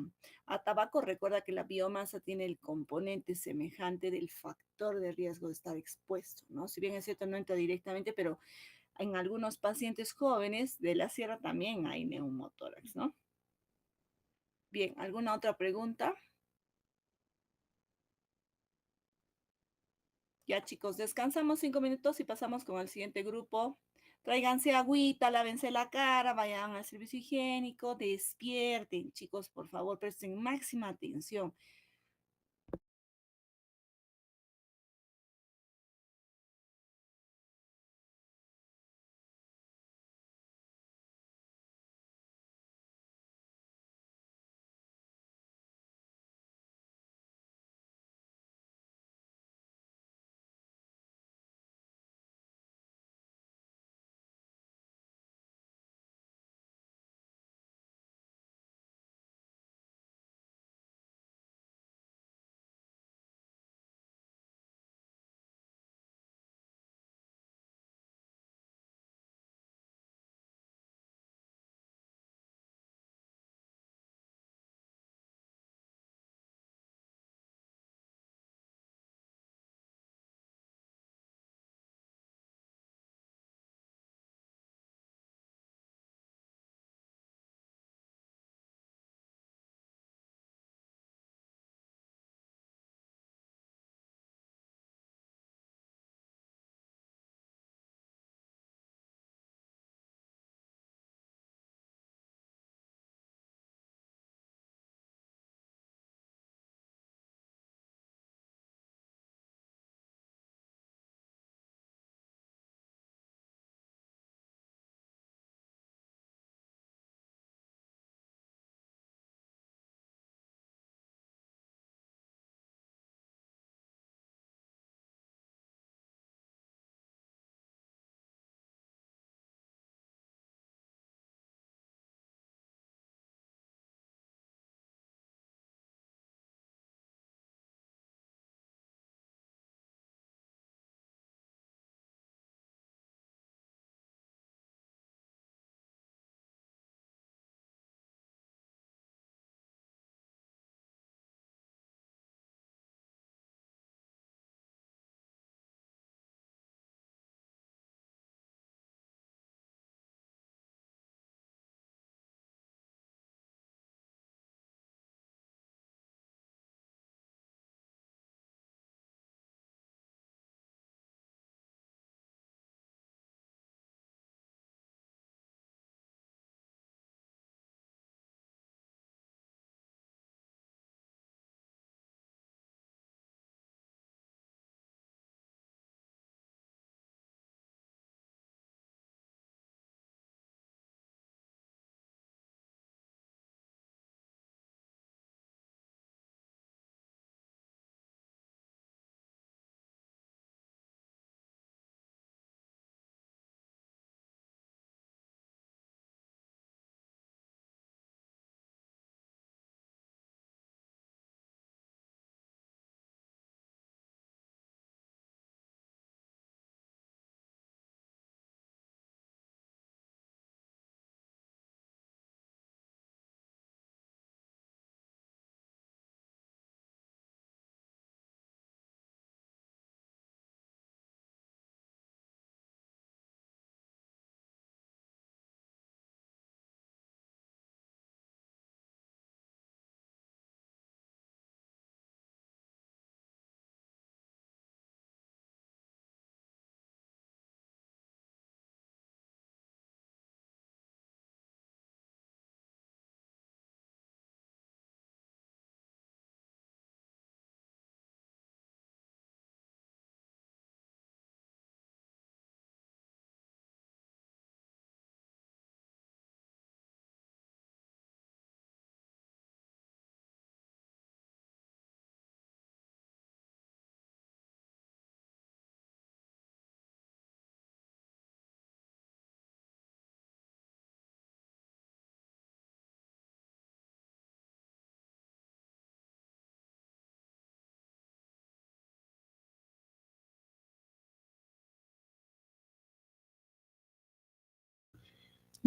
tabaco, recuerda que la biomasa tiene el componente semejante del factor de riesgo de estar expuesto, ¿no? Si bien es cierto, no entra directamente, pero en algunos pacientes jóvenes de la sierra también hay neumotórax, ¿no? Bien, ¿alguna otra pregunta? Ya, chicos, descansamos 5 minutos y pasamos con el siguiente grupo. Tráiganse agüita, lávense la cara, vayan al servicio higiénico, despierten, chicos, por favor, presten máxima atención.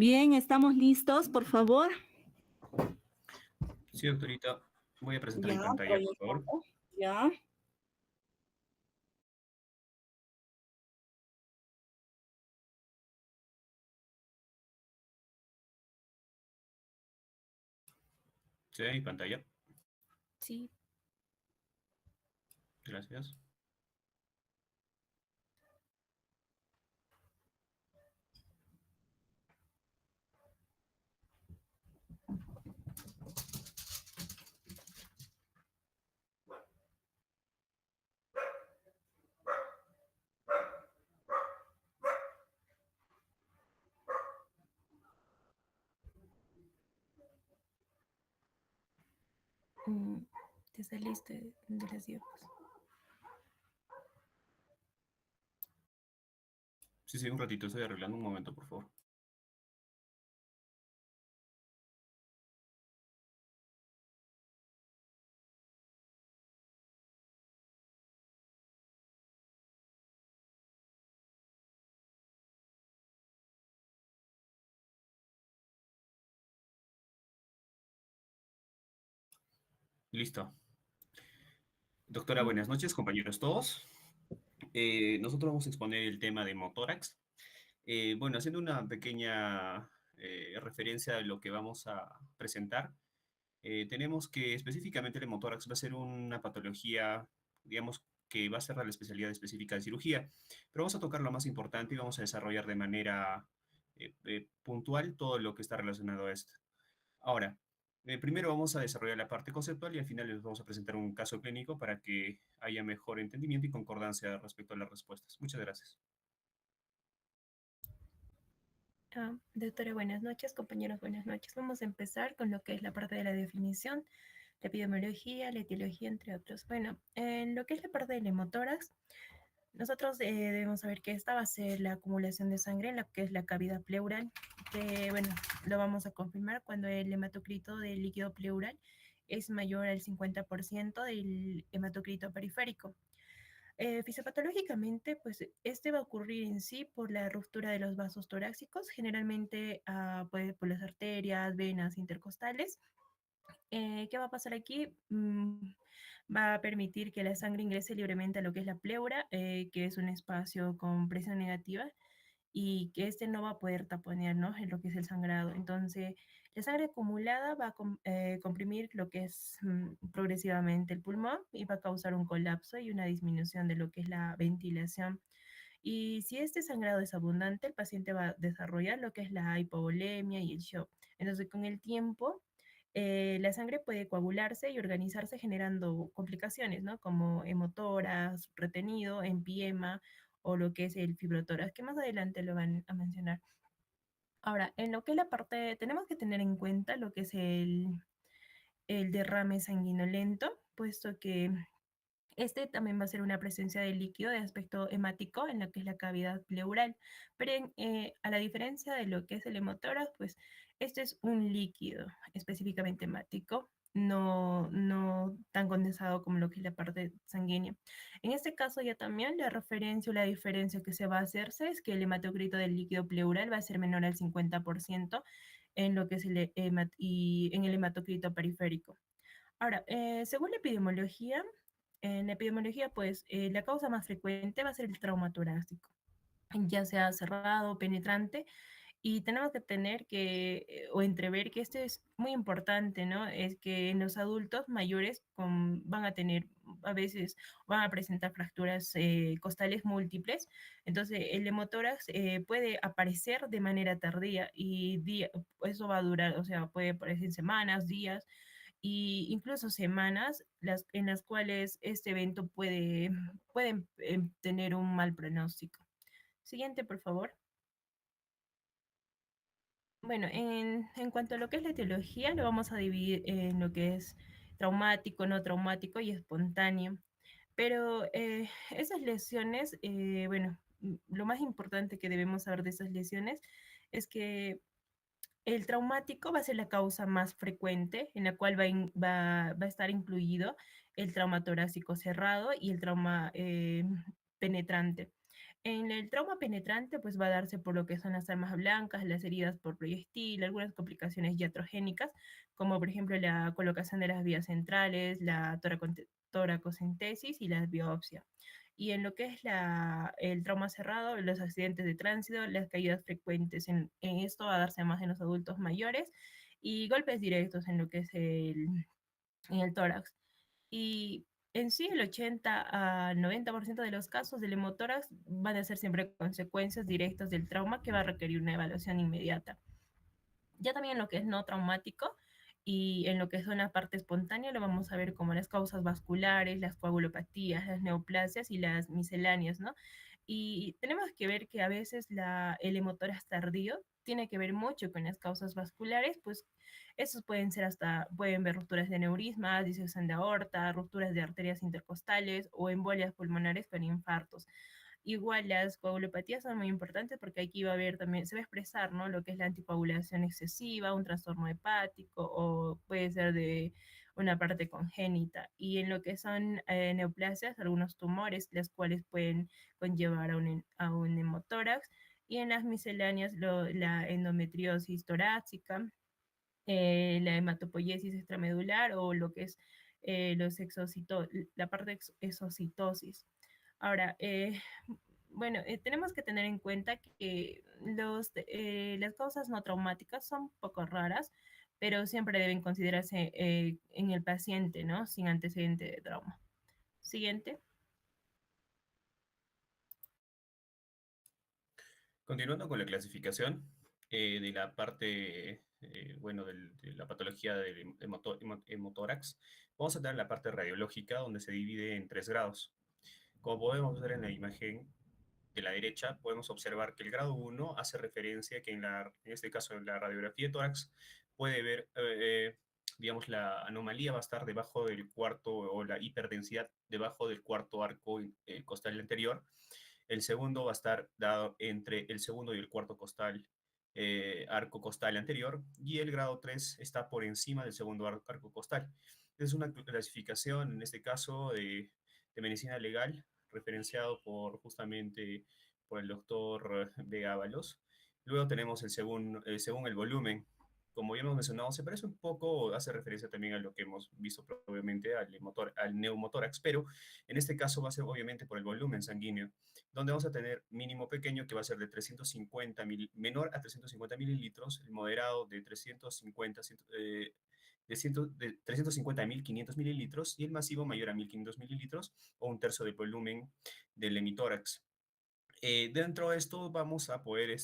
Bien, estamos listos, por favor. Sí, doctorita. Voy a presentar mi Ya, pantalla, por favor. proyectando. Ya. ¿Se ve mi pantalla? Sí. Gracias. Te saliste de las diapos. Sí, sí, un ratito, estoy arreglando un momento, por favor. Listo. Doctora, buenas noches, compañeros todos. Nosotros vamos a exponer el tema de motórax. Bueno, haciendo una pequeña referencia a lo que vamos a presentar, tenemos que específicamente el hemotórax va a ser una patología, digamos, que va a ser la especialidad específica de cirugía, pero vamos a tocar lo más importante y vamos a desarrollar de manera puntual todo lo que está relacionado a esto. Ahora, primero vamos a desarrollar la parte conceptual y al final les vamos a presentar un caso clínico para que haya mejor entendimiento y concordancia respecto a las respuestas. Muchas gracias. Doctora, buenas noches, compañeros, buenas noches. Vamos a empezar con lo que es la parte de la definición, la epidemiología, la etiología, entre otros. Bueno, en lo que es la parte del hemotórax, nosotros debemos saber que esta va a ser la acumulación de sangre en lo que es la cavidad pleural, que bueno, lo vamos a confirmar cuando el hematocrito del líquido pleural es mayor al 50% del hematocrito periférico. Fisiopatológicamente, pues este va a ocurrir en sí por la ruptura de los vasos torácicos, generalmente puede por las arterias, venas intercostales. ¿Qué va a pasar aquí? Va a permitir que la sangre ingrese libremente a lo que es la pleura, que es un espacio con presión negativa, y que este no va a poder taponear, ¿no? En lo que es el sangrado. Entonces, la sangre acumulada va a comprimir lo que es progresivamente el pulmón y va a causar un colapso y una disminución de lo que es la ventilación. Y si este sangrado es abundante, el paciente va a desarrollar lo que es la hipovolemia y el shock. Entonces, con el tiempo, la sangre puede coagularse y organizarse generando complicaciones, ¿no? Como hemotoras, retenido, empiema o lo que es el fibrotórax, que más adelante lo van a mencionar. Ahora, en lo que es la parte, tenemos que tener en cuenta lo que es el derrame sanguinolento, puesto que este también va a ser una presencia de líquido de aspecto hemático en lo que es la cavidad pleural, pero a la diferencia de lo que es el hemotórax, pues este es un líquido específicamente hemático, no tan condensado como lo que es la parte sanguínea. En este caso ya también la referencia o la diferencia que se va a hacerse es que el hematocrito del líquido pleural va a ser menor al 50% en lo que es y en el hematocrito periférico. Ahora, según la epidemiología, en la epidemiología, pues la causa más frecuente va a ser el trauma torácico, ya sea cerrado, penetrante, y tenemos que tener que, o entrever que esto es muy importante, ¿no? Es que en los adultos mayores van a tener, a veces van a presentar fracturas costales múltiples, entonces el hemotórax puede aparecer de manera tardía y eso va a durar, o sea, puede aparecer en semanas, días, y incluso semanas en las cuales este evento puede tener un mal pronóstico. Siguiente, por favor. Bueno, en cuanto a lo que es la etiología, lo vamos a dividir en lo que es traumático, no traumático y espontáneo. Pero esas lesiones, bueno, lo más importante que debemos saber de esas lesiones es que el traumático va a ser la causa más frecuente, en la cual va a estar incluido el trauma torácico cerrado y el trauma penetrante. En el trauma penetrante, pues va a darse por lo que son las armas blancas, las heridas por proyectil, algunas complicaciones iatrogénicas, como por ejemplo la colocación de las vías centrales, la toracocentesis y la biopsia. Y en lo que es el trauma cerrado, los accidentes de tránsito, las caídas frecuentes, en esto va a darse más en los adultos mayores, y golpes directos en lo que es en el tórax. Y en sí, el 80 al 90% de los casos del hemotórax van a ser siempre consecuencias directas del trauma que va a requerir una evaluación inmediata. Ya también en lo que es no traumático y en lo que son la parte espontánea lo vamos a ver como las causas vasculares, las coagulopatías, las neoplasias y las misceláneas, ¿no? Y tenemos que ver que a veces el hemotórax tardío tiene que ver mucho con las causas vasculares, pues esos pueden ver rupturas de neurismas, disección de aorta, rupturas de arterias intercostales o embolias pulmonares con infartos. Igual las coagulopatías son muy importantes porque aquí va a haber también, se va a expresar, ¿no? Lo que es la anticoagulación excesiva, un trastorno hepático o puede ser de una parte congénita. Y en lo que son neoplasias, algunos tumores, las cuales pueden conllevar a un hemotórax. Y en las misceláneas, la endometriosis torácica, la hematopoiesis extramedular o lo que es la parte de exocitosis. Ahora, bueno, tenemos que tener en cuenta que las causas no traumáticas son poco raras, pero siempre deben considerarse en el paciente, ¿no? Sin antecedente de trauma. Siguiente. Continuando con la clasificación de la parte, bueno, de la patología del hemotórax, vamos a tener la parte radiológica donde se divide en 3 grados. Como podemos ver en la imagen de la derecha, podemos observar que el grado 1 hace referencia a que en este caso en la radiografía de tórax puede ver, digamos, la anomalía va a estar debajo del cuarto o la hiperdensidad debajo del cuarto arco costal anterior. El segundo va a estar dado entre el segundo y el cuarto costal, arco costal anterior, y el grado 3 está por encima del segundo arco costal. Es una clasificación, en este caso, de medicina legal, referenciado justamente por el doctor B. Ábalos. Luego tenemos según el volumen. Como ya hemos mencionado, se parece un poco, hace referencia también a lo que hemos visto probablemente al neumotórax, pero en este caso va a ser obviamente por el volumen sanguíneo, donde vamos a tener mínimo pequeño que va a ser de 350 menor a 350 mililitros, el moderado de 350, de 350 a 1500 mililitros y el masivo mayor a 1500 mililitros o un tercio del volumen del hemitórax. Dentro de esto vamos a poder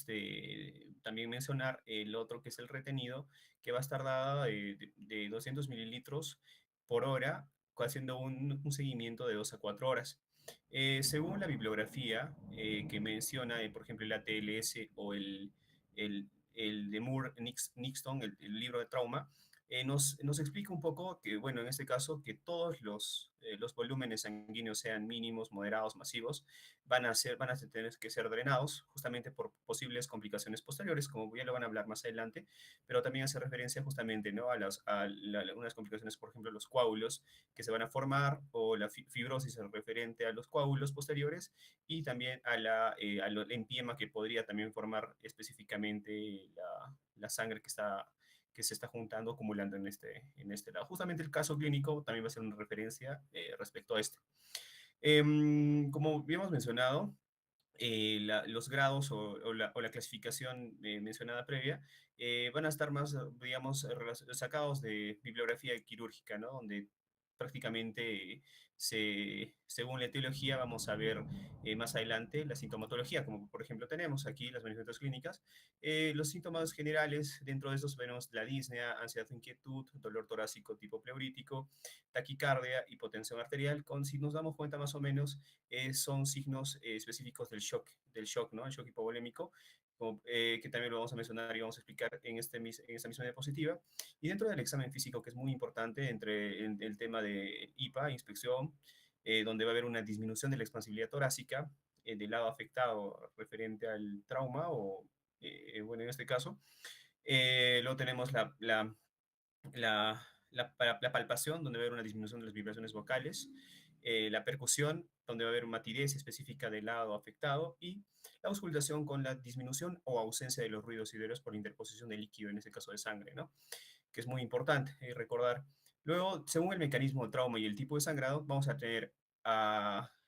también mencionar el otro que es el retenido, que va a estar dada de 200 mililitros por hora, haciendo un seguimiento de 2 a 4 horas. Según la bibliografía que menciona, por ejemplo, el ATLS o el de Moore-Nixton, el libro de trauma, nos explica un poco que, bueno, en este caso, que todos los volúmenes sanguíneos sean mínimos, moderados, masivos, van a tener que ser drenados justamente por posibles complicaciones posteriores, como ya lo van a hablar más adelante, pero también hace referencia justamente, ¿no? Unas complicaciones, por ejemplo, los coágulos que se van a formar o la fibrosis referente a los coágulos posteriores y también al empiema que podría también formar específicamente la sangre que se está juntando, acumulando en este lado. Justamente el caso clínico también va a ser una referencia respecto a esto. Como habíamos mencionado, los grados o la clasificación mencionada previa van a estar más, digamos, sacados de bibliografía quirúrgica, ¿no? Donde prácticamente, según la etiología, vamos a ver más adelante la sintomatología, como por ejemplo tenemos aquí las manifestaciones clínicas. Los síntomas generales, dentro de estos vemos la disnea, ansiedad o inquietud, dolor torácico tipo pleurítico, taquicardia, hipotensión arterial, si nos damos cuenta más o menos, son signos específicos del shock, ¿no? El shock hipovolémico, que también lo vamos a mencionar y vamos a explicar en esta misma diapositiva. Y dentro del examen físico, que es muy importante, en el tema de IPA, inspección, donde va a haber una disminución de la expansibilidad torácica del lado afectado referente al trauma, o bueno, en este caso. Luego tenemos la palpación, donde va a haber una disminución de las vibraciones vocales. la percusión, donde va a haber una matidez específica del lado afectado, y la auscultación con la disminución o ausencia de los ruidos ideos por la interposición de líquido, en este caso de sangre, ¿no? Que es muy importante recordar. Luego, según el mecanismo de trauma y el tipo de sangrado, vamos a tener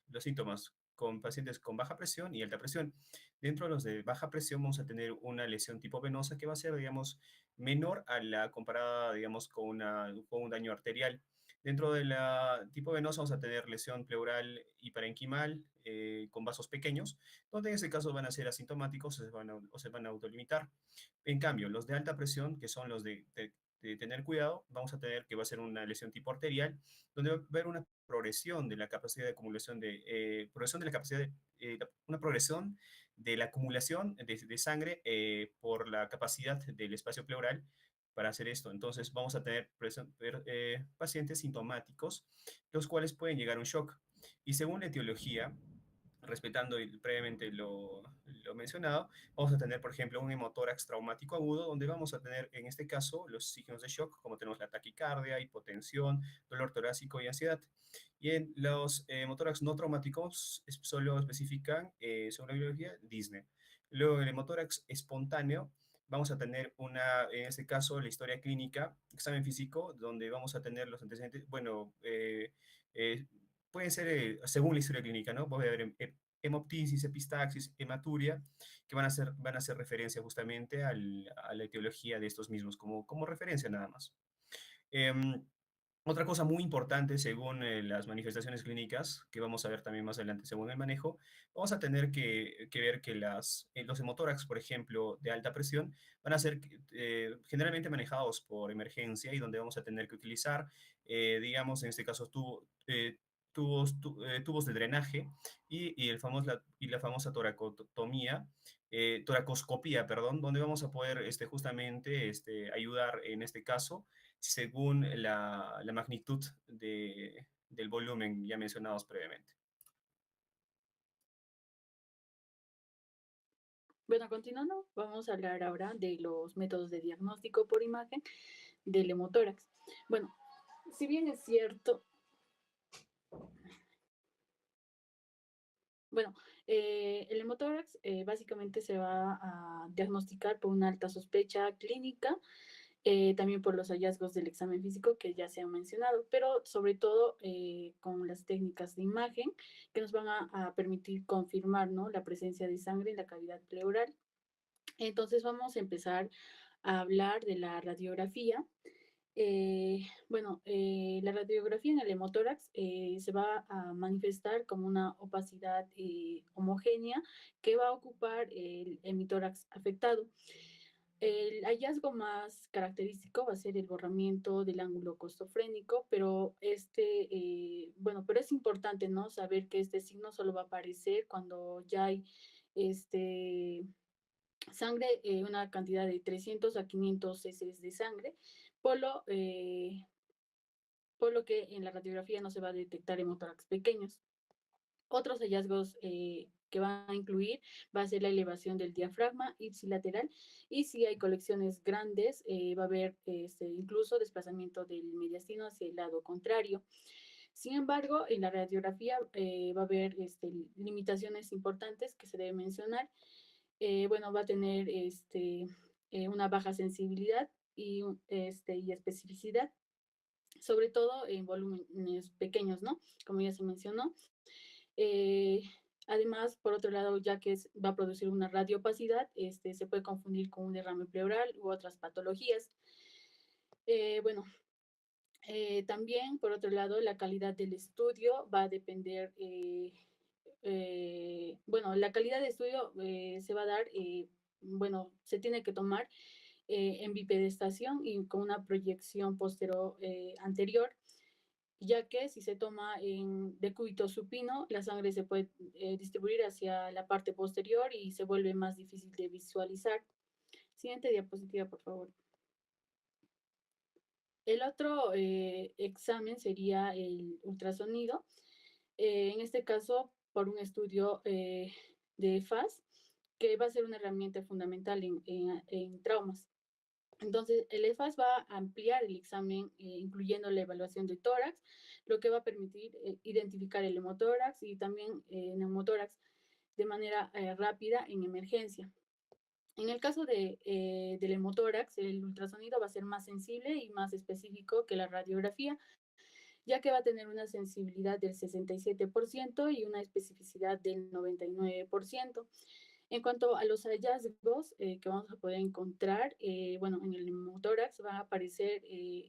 los síntomas con pacientes con baja presión y alta presión. Dentro de los de baja presión vamos a tener una lesión tipo venosa que va a ser, digamos, menor a la comparada, digamos, con un daño arterial. Dentro de la tipo venosa vamos a tener lesión pleural y parenquimal con vasos pequeños, donde en ese caso van a ser asintomáticos o se van a autolimitar. En cambio, los de alta presión, que son los de tener cuidado, vamos a tener que va a ser una lesión tipo arterial, donde va a haber una progresión de la capacidad de acumulación progresión de la capacidad una progresión de la acumulación de sangre por la capacidad del espacio pleural para hacer esto. Entonces vamos a tener pacientes sintomáticos, los cuales pueden llegar a un shock. Y según la etiología, respetando previamente lo mencionado, vamos a tener, por ejemplo, un hemotórax traumático agudo, donde vamos a tener, en este caso, los signos de shock, como tenemos la taquicardia, hipotensión, dolor torácico y ansiedad. Y en los hemotórax no traumáticos solo especifican, según la biología, Disney. Luego, en el hemotórax espontáneo, vamos a tener en este caso, la historia clínica, examen físico, donde vamos a tener los antecedentes, bueno, pueden ser, según la historia clínica, ¿no? Puede haber hemoptisis, epistaxis, hematuria, que van a hacer referencia justamente a la etiología de estos mismos, como referencia nada más. Otra cosa muy importante, según las manifestaciones clínicas, que vamos a ver también más adelante según el manejo, vamos a tener que ver que los hemotórax, por ejemplo, de alta presión, van a ser generalmente manejados por emergencia y donde vamos a tener que utilizar, digamos, en este caso, tubos de drenaje y la famosa toracotomía, toracoscopía, perdón, donde vamos a poder justamente ayudar en este caso según la magnitud del volumen ya mencionados previamente. Bueno, continuando, vamos a hablar ahora de los métodos de diagnóstico por imagen del hemotórax. Bueno, si bien es cierto, bueno, el hemotórax básicamente se va a diagnosticar por una alta sospecha clínica, también por los hallazgos del examen físico que ya se han mencionado, pero sobre todo con las técnicas de imagen que nos van a permitir confirmar, ¿no?, la presencia de sangre en la cavidad pleural. Entonces vamos a empezar a hablar de la radiografía. La radiografía en el hemotórax se va a manifestar como una opacidad homogénea que va a ocupar el hemitórax afectado. El hallazgo más característico va a ser el borramiento del ángulo costofrénico, pero pero es importante, ¿no?, saber que este signo solo va a aparecer cuando ya hay sangre, una cantidad de 300 a 500 cc de sangre, por lo, por lo que en la radiografía no se va a detectar hemotórax pequeños. Otros hallazgos que van a incluir va a ser la elevación del diafragma ipsilateral, y si hay colecciones grandes va a haber incluso desplazamiento del mediastino hacia el lado contrario. Sin embargo, en la radiografía va a haber limitaciones importantes que se deben mencionar. Va a tener una baja sensibilidad y especificidad, sobre todo en volúmenes pequeños, ¿no?, como ya se mencionó. Además, por otro lado, ya que va a producir una radioopacidad, se puede confundir con un derrame pleural u otras patologías. También, por otro lado, la calidad del estudio va a depender, la calidad de estudio se va a dar, se tiene que tomar en bipedestación y con una proyección anterior, ya que si se toma en decúbito supino, la sangre se puede distribuir hacia la parte posterior y se vuelve más difícil de visualizar. Siguiente diapositiva, por favor. El otro examen sería el ultrasonido, en este caso por un estudio de FAS, que va a ser una herramienta fundamental en traumas. Entonces, el EFAS va a ampliar el examen, incluyendo la evaluación de tórax, lo que va a permitir identificar el hemotórax y también neumotórax de manera rápida en emergencia. En el caso del hemotórax, el ultrasonido va a ser más sensible y más específico que la radiografía, ya que va a tener una sensibilidad del 67% y una especificidad del 99%. En cuanto a los hallazgos que vamos a poder encontrar, bueno, en el hemotórax va a aparecer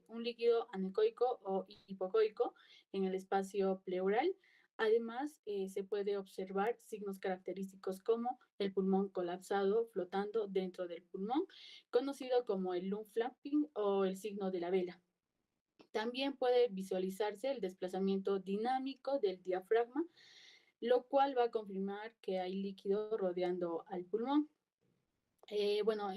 un líquido anecoico o hipocoico en el espacio pleural. Además, se puede observar signos característicos como el pulmón colapsado flotando dentro del pulmón, conocido como el lung flapping o el signo de la vela. También puede visualizarse el desplazamiento dinámico del diafragma, lo cual va a confirmar que hay líquido rodeando al pulmón. Bueno,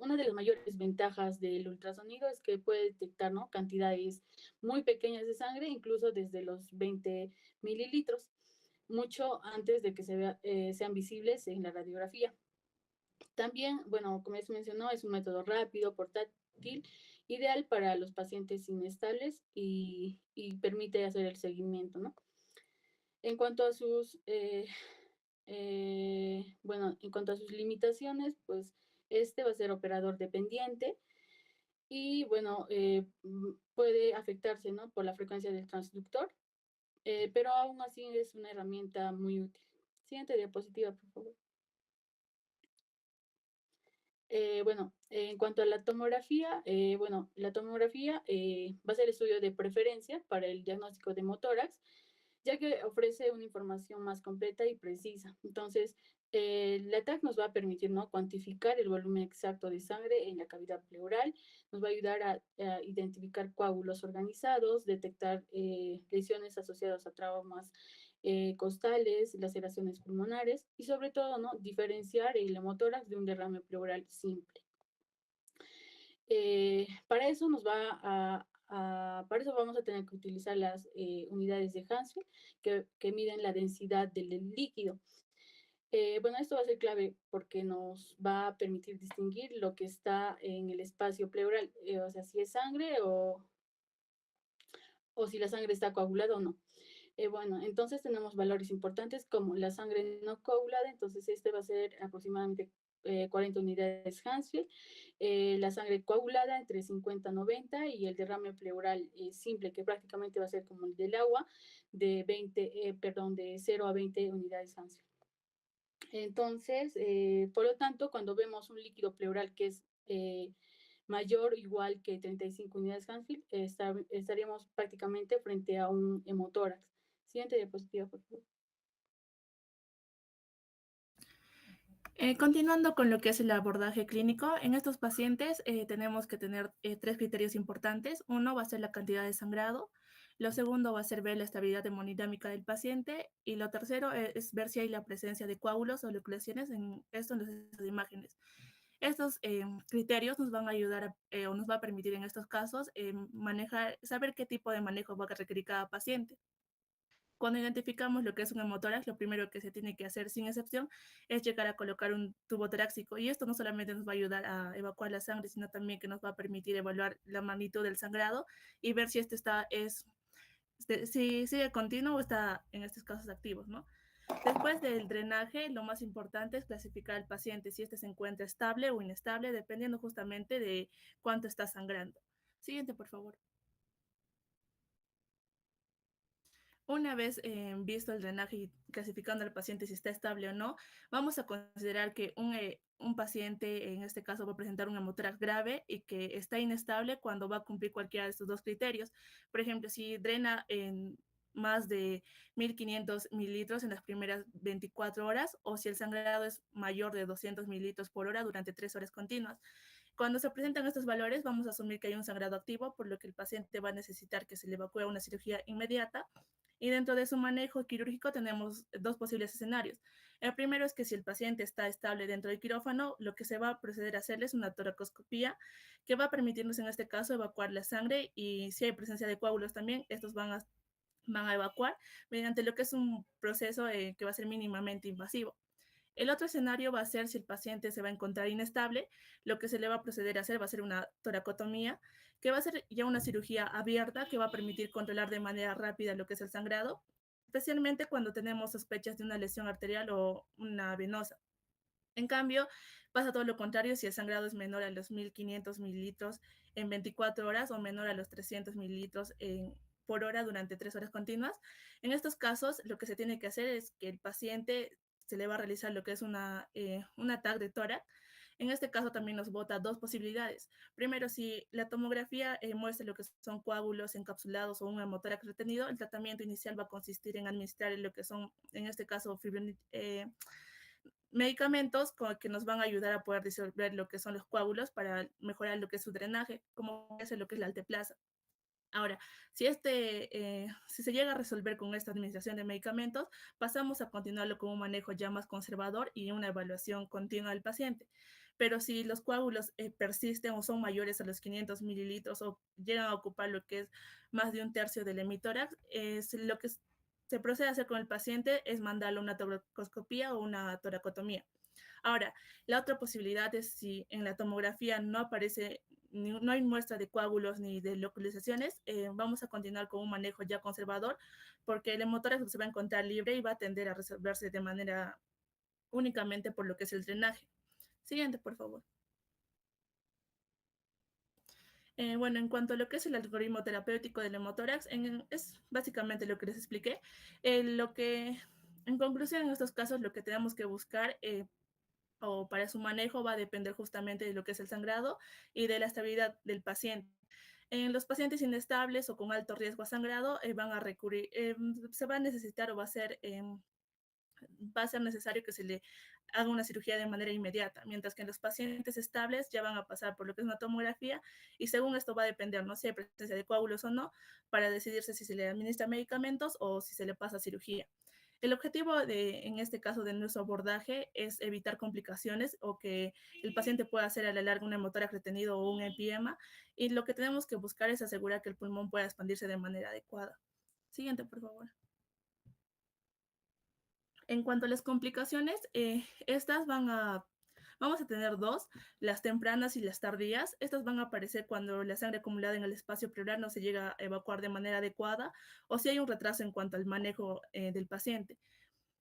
una de las mayores ventajas del ultrasonido es que puede detectar, ¿no?, cantidades muy pequeñas de sangre, incluso desde los 20 mililitros, mucho antes de que sean visibles en la radiografía. También, bueno, como ya se mencionó, es un método rápido, portátil, ideal para los pacientes inestables y permite hacer el seguimiento, ¿no? En cuanto a sus en cuanto a sus limitaciones, pues este va a ser operador dependiente y bueno, puede afectarse, ¿no?, por la frecuencia del transductor, pero aún así es una herramienta muy útil. Siguiente diapositiva, por favor. En cuanto a la tomografía, la tomografía va a ser el estudio de preferencia para el diagnóstico de hemotórax, ya que ofrece una información más completa y precisa. Entonces, la TAC nos va a permitir, ¿no?, cuantificar el volumen exacto de sangre en la cavidad pleural, nos va a ayudar a identificar coágulos organizados, detectar lesiones asociadas a traumas costales, laceraciones pulmonares y sobre todo, ¿no?, diferenciar el hemotórax de un derrame pleural simple. Para eso para eso vamos a tener que utilizar las unidades de Hansfield que miden la densidad del líquido. Bueno, esto va a ser clave porque nos va a permitir distinguir lo que está en el espacio pleural, o sea, si es sangre o si la sangre está coagulada o no. Bueno, entonces tenemos valores importantes como la sangre no coagulada, entonces este va a ser aproximadamente 40 unidades Hansfield, la sangre coagulada entre 50 y 90 y el derrame pleural simple, que prácticamente va a ser como el del agua, de 0 a 20 unidades Hansfield. Entonces, por lo tanto, cuando vemos un líquido pleural que es mayor o igual que 35 unidades Hansfield, estaríamos prácticamente frente a un hemotórax. Siguiente diapositiva, por favor. Continuando con lo que es el abordaje clínico, en estos pacientes tenemos que tener tres criterios importantes. Uno va a ser la cantidad de sangrado, lo segundo va a ser ver la estabilidad hemodinámica del paciente y lo tercero es ver si hay la presencia de coágulos o leuculaciones en las imágenes. Estos criterios nos van a ayudar o nos va a permitir en estos casos saber qué tipo de manejo va a requerir cada paciente. Cuando identificamos lo que es un hemotórax, lo primero que se tiene que hacer sin excepción es llegar a colocar un tubo torácico. Y esto no solamente nos va a ayudar a evacuar la sangre, sino también que nos va a permitir evaluar la magnitud del sangrado y ver si si sigue continuo o está en estos casos activos, ¿no? Después del drenaje, lo más importante es clasificar al paciente si este se encuentra estable o inestable, dependiendo justamente de cuánto está sangrando. Siguiente, por favor. Una vez visto el drenaje y clasificando al paciente si está estable o no, vamos a considerar que un paciente, en este caso, va a presentar un hemotórax grave y que está inestable cuando va a cumplir cualquiera de estos dos criterios. Por ejemplo, si drena en más de 1.500 mililitros en las primeras 24 horas o si el sangrado es mayor de 200 mililitros por hora durante 3 horas continuas. Cuando se presentan estos valores, vamos a asumir que hay un sangrado activo, por lo que el paciente va a necesitar que se le evacúe una cirugía inmediata. Y dentro de su manejo quirúrgico tenemos dos posibles escenarios. El primero es que si el paciente está estable dentro del quirófano, lo que se va a proceder a hacerle es una toracoscopía que va a permitirnos en este caso evacuar la sangre y si hay presencia de coágulos también, estos van a evacuar mediante lo que es un proceso que va a ser mínimamente invasivo. El otro escenario va a ser si el paciente se va a encontrar inestable, lo que se le va a proceder a hacer va a ser una toracotomía, que va a ser ya una cirugía abierta que va a permitir controlar de manera rápida lo que es el sangrado, especialmente cuando tenemos sospechas de una lesión arterial o una venosa. En cambio, pasa todo lo contrario si el sangrado es menor a los 1500 mililitros en 24 horas o menor a los 300 mililitros por hora durante 3 horas continuas. En estos casos, lo que se tiene que hacer es que el paciente se le va a realizar lo que es un ataque de tórax. En este caso también nos bota dos posibilidades. Primero, si la tomografía muestra lo que son coágulos encapsulados o un hemotórax retenido, el tratamiento inicial va a consistir en administrar lo que son, en este caso, medicamentos que nos van a ayudar a poder disolver lo que son los coágulos para mejorar lo que es su drenaje, como es lo que es la alteplasa. Ahora, si se llega a resolver con esta administración de medicamentos, pasamos a continuarlo con un manejo ya más conservador y una evaluación continua del paciente. Pero si los coágulos persisten o son mayores a los 500 mililitros o llegan a ocupar lo que es más de un tercio del hemitórax, lo que se procede a hacer con el paciente es mandarlo a una toracoscopía o una toracotomía. Ahora, la otra posibilidad es si en la tomografía no aparece, no hay muestra de coágulos ni de localizaciones, vamos a continuar con un manejo ya conservador, porque el hemotórax se va a encontrar libre y va a tender a resolverse de manera únicamente por lo que es el drenaje. Siguiente, por favor. Bueno, en cuanto a lo que es el algoritmo terapéutico del hemotórax, es básicamente lo que les expliqué. En conclusión, en estos casos, lo que tenemos que buscar o para su manejo va a depender justamente de lo que es el sangrado y de la estabilidad del paciente. En los pacientes inestables o con alto riesgo a sangrado van a recurrir, se va a necesitar o va a ser necesario que se le haga una cirugía de manera inmediata, mientras que en los pacientes estables ya van a pasar por lo que es una tomografía y según esto va a depender, no sé, de presencia de coágulos o no, para decidirse si se le administra medicamentos o si se le pasa cirugía. El objetivo en este caso de nuestro abordaje es evitar complicaciones o que el paciente pueda hacer a la larga un hemotórax retenido o un empiema y lo que tenemos que buscar es asegurar que el pulmón pueda expandirse de manera adecuada. Siguiente, por favor. En cuanto a las complicaciones, vamos a tener dos, las tempranas y las tardías. Estas van a aparecer cuando la sangre acumulada en el espacio pleural no se llega a evacuar de manera adecuada o si hay un retraso en cuanto al manejo del paciente.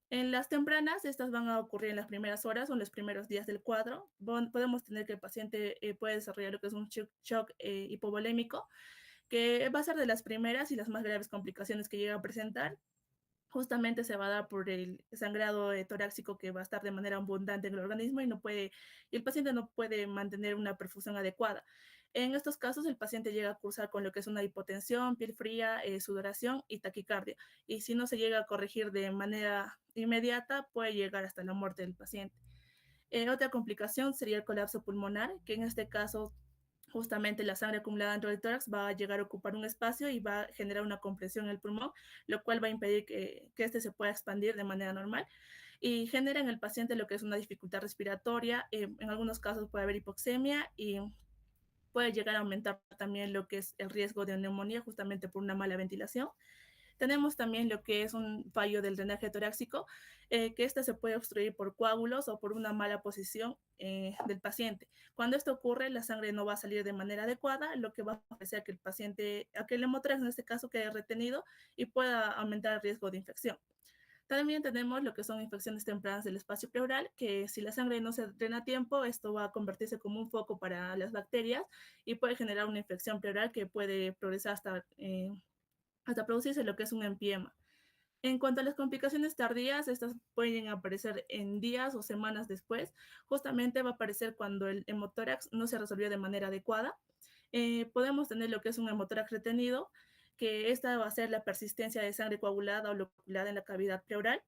En las tempranas, estas van a ocurrir en las primeras horas o en los primeros días del cuadro. Podemos tener que el paciente puede desarrollar lo que es un shock hipovolémico, que va a ser de las primeras y las más graves complicaciones que llega a presentar. Justamente se va a dar por el sangrado torácico que va a estar de manera abundante en el organismo y el paciente no puede mantener una perfusión adecuada. En estos casos, el paciente llega a cursar con lo que es una hipotensión, piel fría, sudoración y taquicardia. Y si no se llega a corregir de manera inmediata, puede llegar hasta la muerte del paciente. Otra complicación sería el colapso pulmonar, que en este caso justamente la sangre acumulada dentro del tórax va a llegar a ocupar un espacio y va a generar una compresión en el pulmón, lo cual va a impedir que este se pueda expandir de manera normal y genera en el paciente lo que es una dificultad respiratoria. En algunos casos puede haber hipoxemia y puede llegar a aumentar también lo que es el riesgo de neumonía justamente por una mala ventilación. Tenemos también lo que es un fallo del drenaje torácico, que este se puede obstruir por coágulos o por una mala posición del paciente. Cuando esto ocurre, la sangre no va a salir de manera adecuada, lo que va a hacer que el hemotórax en este caso quede retenido y pueda aumentar el riesgo de infección. También tenemos lo que son infecciones tempranas del espacio pleural, que si la sangre no se drena a tiempo, esto va a convertirse como un foco para las bacterias y puede generar una infección pleural que puede progresar hasta producirse lo que es un empiema. En cuanto a las complicaciones tardías, estas pueden aparecer en días o semanas después. Justamente va a aparecer cuando el hemotórax no se resolvió de manera adecuada. Podemos tener lo que es un hemotórax retenido, que esta va a ser la persistencia de sangre coagulada o loculada en la cavidad pleural.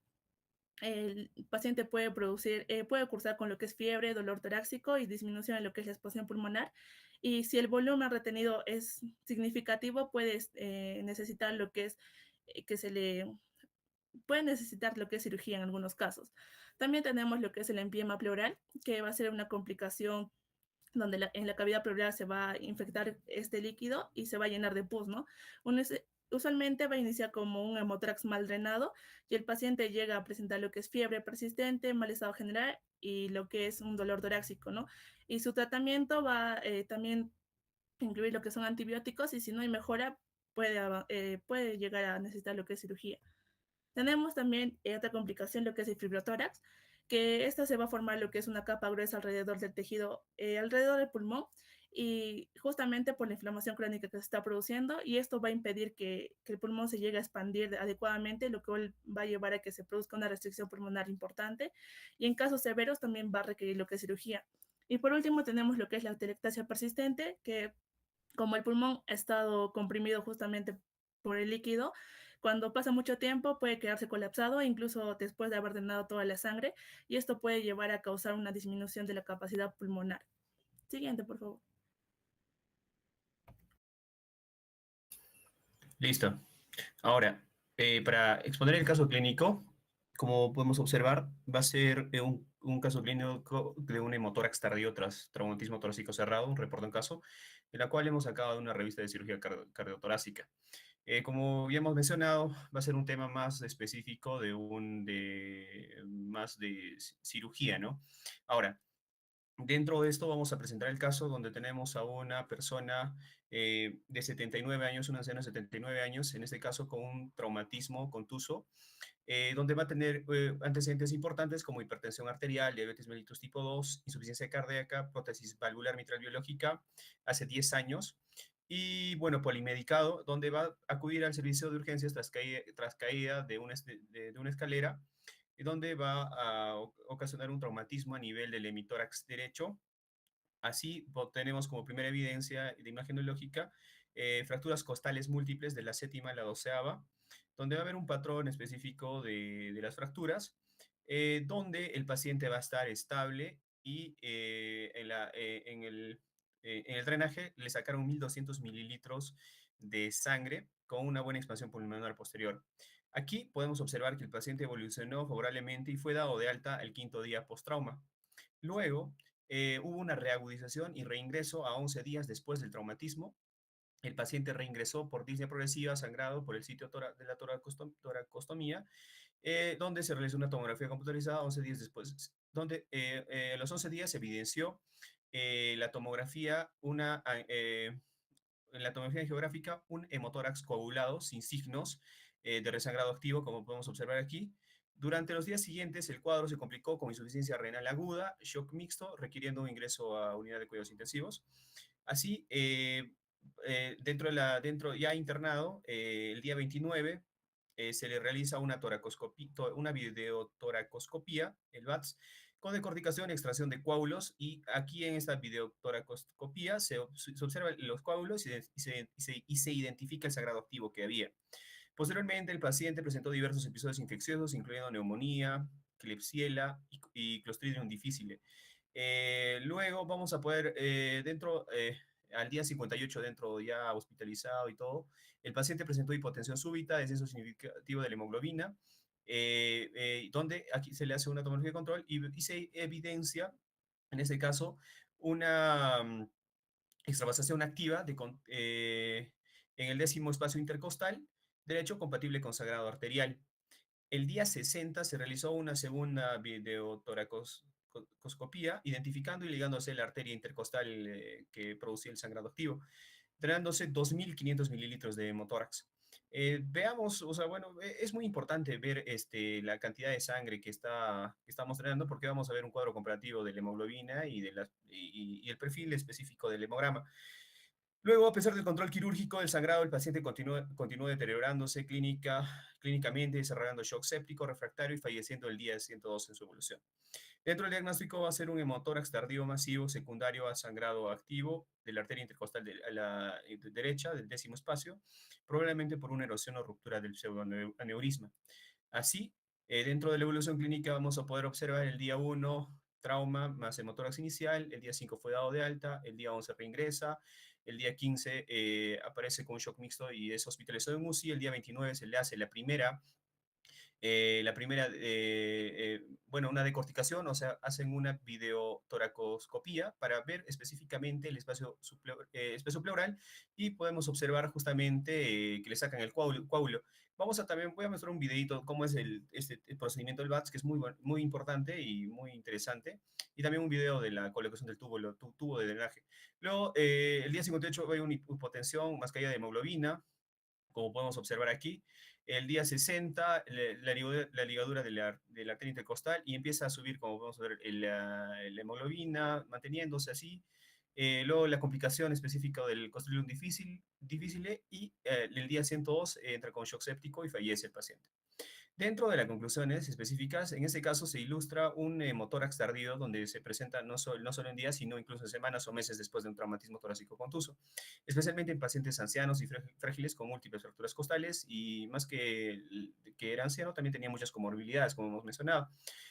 El paciente puede cursar con lo que es fiebre, dolor torácico y disminución en lo que es la exposición pulmonar. Y si el volumen retenido es significativo, puede necesitar lo que es puede necesitar lo que es cirugía en algunos casos. También tenemos lo que es el empiema pleural, que va a ser una complicación donde en la cavidad pleural se va a infectar este líquido y se va a llenar de pus, ¿no? Usualmente va a iniciar como un hemotórax mal drenado y el paciente llega a presentar lo que es fiebre persistente, mal estado general y lo que es un dolor torácico, ¿no? Y su tratamiento va también incluir lo que son antibióticos y si no hay mejora puede llegar a necesitar lo que es cirugía. Tenemos también otra complicación, lo que es el fibrotórax, que esta se va a formar lo que es una capa gruesa alrededor del tejido, alrededor del pulmón, y justamente por la inflamación crónica que se está produciendo, y esto va a impedir que el pulmón se llegue a expandir adecuadamente, lo que va a llevar a que se produzca una restricción pulmonar importante, y en casos severos también va a requerir lo que es cirugía. Y por último tenemos lo que es la atelectasia persistente, que como el pulmón ha estado comprimido justamente por el líquido, cuando pasa mucho tiempo puede quedarse colapsado, incluso después de haber drenado toda la sangre, y esto puede llevar a causar una disminución de la capacidad pulmonar. Siguiente, por favor. Listo. Ahora, para exponer el caso clínico, como podemos observar, va a ser un caso clínico de un hemotórax tardío tras traumatismo torácico cerrado, un reporte en caso, en la cual hemos sacado de una revista de cirugía cardiotorácica. Como ya hemos mencionado, va a ser un tema más específico más de cirugía, ¿no? Ahora, dentro de esto vamos a presentar el caso donde tenemos a una persona de 79 años, una anciana de 79 años, en este caso con un traumatismo contuso, donde va a tener antecedentes importantes como hipertensión arterial, diabetes mellitus tipo 2, insuficiencia cardíaca, prótesis valvular mitral biológica hace 10 años. Y bueno, polimedicado, donde va a acudir al servicio de urgencias tras caída de una escalera, y donde va a ocasionar un traumatismo a nivel del hemitórax derecho. Así tenemos como primera evidencia de imagen lógica fracturas costales múltiples de la séptima a la doceava, donde va a haber un patrón específico de las fracturas, donde el paciente va a estar estable y en el drenaje le sacaron 1.200 mililitros de sangre con una buena expansión pulmonar posterior. Aquí podemos observar que el paciente evolucionó favorablemente y fue dado de alta el quinto día post-trauma. Luego, hubo una reagudización y reingreso a 11 días después del traumatismo. El paciente reingresó por disnea progresiva, sangrado por el sitio de la toracostomía, donde se realizó una tomografía computarizada 11 días después, donde a los 11 días se evidenció la tomografía, en la tomografía geográfica, un hemotórax coagulado sin signos de resangrado activo, como podemos observar aquí. Durante los días siguientes, el cuadro se complicó con insuficiencia renal aguda, shock mixto, requiriendo un ingreso a unidad de cuidados intensivos. Así, dentro ya internado, el día 29, se le realiza una videotoracoscopía, el VATS, con decorticación y extracción de coágulos, y aquí en esta videotoracoscopía se observan los coágulos y se identifica el sangrado activo que había. Posteriormente, el paciente presentó diversos episodios infecciosos, incluyendo neumonía, Klebsiella y Clostridium difficile. Luego vamos a poder, al día 58, dentro ya hospitalizado y todo, el paciente presentó hipotensión súbita, descenso significativo de la hemoglobina, donde aquí se le hace una tomografía de control y se evidencia, en este caso, una extravasación activa en el 10º espacio intercostal derecho compatible con sangrado arterial. El día 60 se realizó una segunda videotoracoscopía, identificando y ligándose la arteria intercostal que producía el sangrado activo, drenándose 2.500 mililitros de hemotórax. Veamos, o sea, bueno, es muy importante ver la cantidad de sangre que estamos drenando, porque vamos a ver un cuadro comparativo de la hemoglobina y el perfil específico del hemograma. Luego, a pesar del control quirúrgico del sangrado, el paciente continuó deteriorándose clínicamente, desarrollando shock séptico, refractario y falleciendo el día 102 en su evolución. Dentro del diagnóstico va a ser un hemotórax tardío masivo secundario a sangrado activo de la arteria intercostal a la derecha del 10º espacio, probablemente por una erosión o ruptura del pseudoaneurisma. Así, dentro de la evolución clínica vamos a poder observar el día 1 trauma más hemotórax inicial, el día 5 fue dado de alta, el día 11 reingresa, el día 15 aparece con un shock mixto y es hospitalizado en UCI, el día 29 se le hace la primera La primera, bueno, una decorticación, o sea, hacen una videotoracoscopía para ver específicamente el espacio pleural y podemos observar justamente que le sacan el coágulo. También voy a mostrar un videito cómo es el procedimiento del BATS, que es muy importante y muy interesante, y también un video de la colocación del tubo de drenaje. Luego, el día 58 hay una hipotensión, más caída de hemoglobina, como podemos observar aquí. El día 60, la ligadura de la arteria intercostal y empieza a subir, como podemos ver, la hemoglobina, manteniéndose así. Luego la complicación específica del Clostridium difficile y el día 102 entra con shock séptico y fallece el paciente. Dentro de las conclusiones específicas, en este caso se ilustra un hemotórax tardío donde se presenta no solo en días, sino incluso en semanas o meses después de un traumatismo torácico contuso, especialmente en pacientes ancianos y frágiles con múltiples fracturas costales y más que era anciano, también tenía muchas comorbilidades, como hemos mencionado.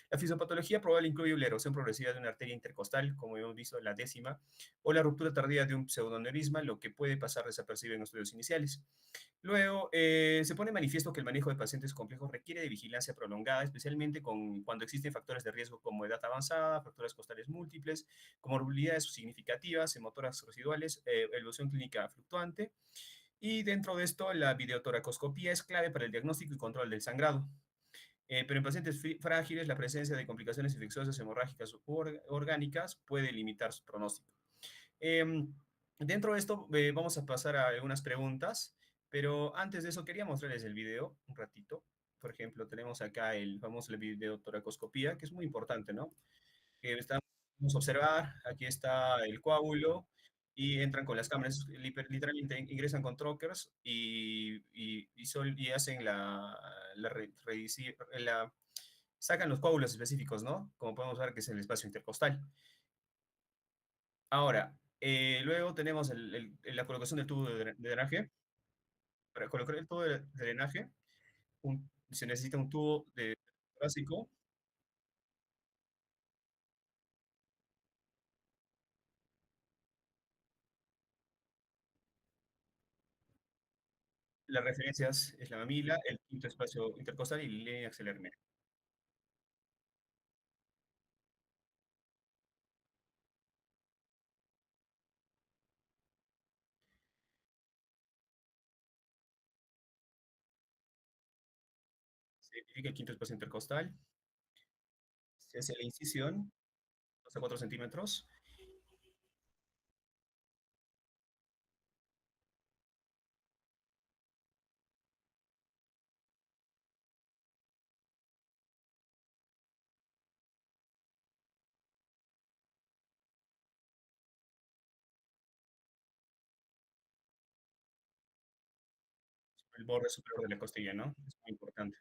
La fisiopatología probable incluye la erosión progresiva de una arteria intercostal, como hemos visto, la décima, o la ruptura tardía de un pseudoneurisma, lo que puede pasar desapercibido en estudios iniciales. Luego, se pone manifiesto que el manejo de pacientes complejos requiere de vigilancia prolongada, especialmente cuando existen factores de riesgo como edad avanzada, fracturas costales múltiples, comorbilidades significativas, hemotoras residuales, evolución clínica fluctuante. Y dentro de esto, la videotoracoscopía es clave para el diagnóstico y control del sangrado. Pero en pacientes frágiles, la presencia de complicaciones infecciosas hemorrágicas orgánicas puede limitar su pronóstico. Dentro de esto vamos a pasar a algunas preguntas, pero antes de eso quería mostrarles el video un ratito. Por ejemplo, tenemos acá el famoso videotoracoscopía, que es muy importante, ¿no? Vamos a observar, aquí está el coágulo y entran con las cámaras, literalmente ingresan con trockers y hacen sacan los coágulos específicos, ¿no? Como podemos ver que es el espacio intercostal. Ahora, luego tenemos la colocación del tubo de drenaje. Para colocar el tubo de drenaje, se necesita un tubo básico. Las referencias es la mamila, el quinto espacio intercostal y la línea axilar media. Se identifica el quinto espacio intercostal, se hace la incisión, 2 a 4 centímetros. El borde superior de la costilla, ¿no? Es muy importante.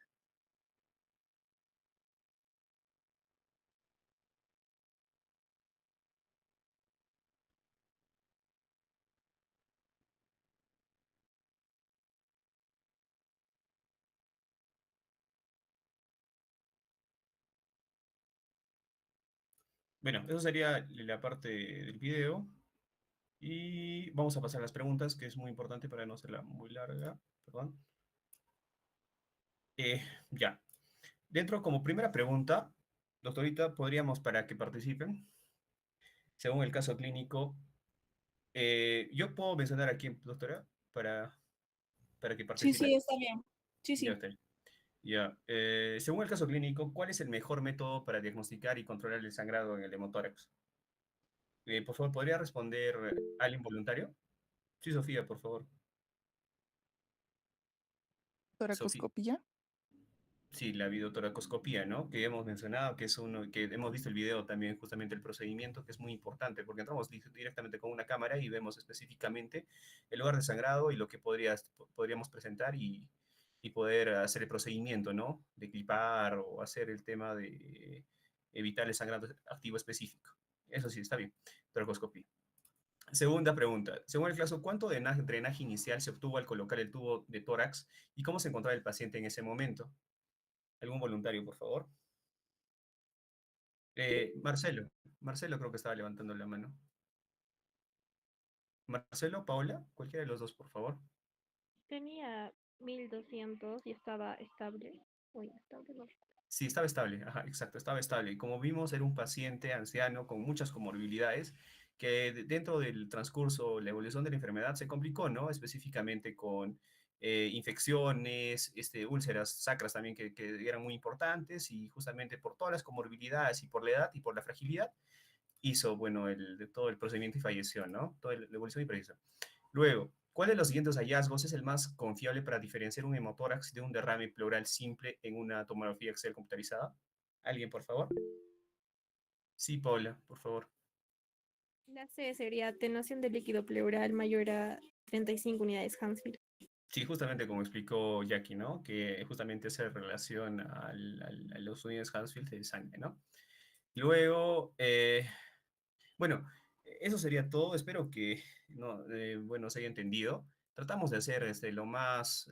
Bueno, eso sería la parte del video. Y vamos a pasar a las preguntas, que es muy importante para no hacerla muy larga. Perdón. Ya. Dentro, como primera pregunta, doctorita, podríamos, para que participen, según el caso clínico, yo puedo mencionar aquí, doctora, para que Sí, sí, participen. está bien. Sí, Ya, sí. doctora. Ya. Según el caso clínico, ¿cuál es el mejor método para diagnosticar y controlar el sangrado en el hemotórax? Por favor, ¿podría responder al involuntario? Sí, Sofía, por favor. Sofía. Toracoscopía. Sí, la videotoracoscopía, ¿no? Que hemos mencionado, que es uno, que hemos visto el video también, justamente el procedimiento, que es muy importante, porque entramos directamente con una cámara y vemos específicamente el lugar de sangrado y lo que podríamos presentar y poder hacer el procedimiento, ¿no? De clipar o hacer el tema de evitar el sangrado activo específico. Eso sí, está bien, toracoscopía. Segunda pregunta. Según el caso, ¿cuánto drenaje inicial se obtuvo al colocar el tubo de tórax y cómo se encontraba el paciente en ese momento? ¿Algún voluntario, por favor? Marcelo. Marcelo creo que estaba levantando la mano. Marcelo, Paola, cualquiera de los dos, por favor. Tenía 1200 y estaba estable. Uy, estable, no. Sí, estaba estable, ajá, exacto, estaba estable. Y como vimos, era un paciente anciano con muchas comorbilidades que dentro del transcurso, la evolución de la enfermedad se complicó, ¿no? Específicamente con infecciones, úlceras sacras también que eran muy importantes y justamente por todas las comorbilidades y por la edad y por la fragilidad, hizo, bueno, todo el procedimiento y falleció, ¿no? Toda la evolución y falleció. Luego, ¿cuál de los siguientes hallazgos es el más confiable para diferenciar un hemotórax de un derrame pleural simple en una tomografía Excel computarizada? ¿Alguien, por favor? Sí, Paula, por favor. La C sería atenuación del líquido pleural mayor a 35 unidades Hansfield. Sí, justamente como explicó Jackie, ¿no? Que justamente hace relación a los unidades Hansfield de sangre, ¿no? Luego, bueno, eso sería todo. Espero que no, bueno, se haya entendido. Tratamos de hacer lo más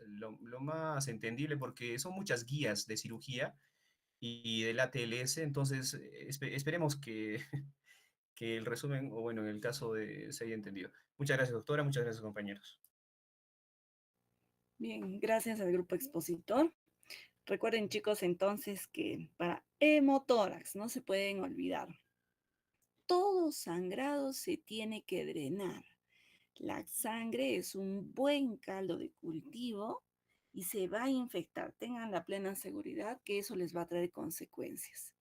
entendible porque son muchas guías de cirugía y del ATLS, entonces esperemos que, que el resumen, o bueno, en el caso de se haya entendido. Muchas gracias, doctora, muchas gracias, compañeros. Bien, gracias al grupo expositor. Recuerden, chicos, entonces que para hemotórax no se pueden olvidar. Todo sangrado se tiene que drenar. La sangre es un buen caldo de cultivo y se va a infectar. Tengan la plena seguridad que eso les va a traer consecuencias.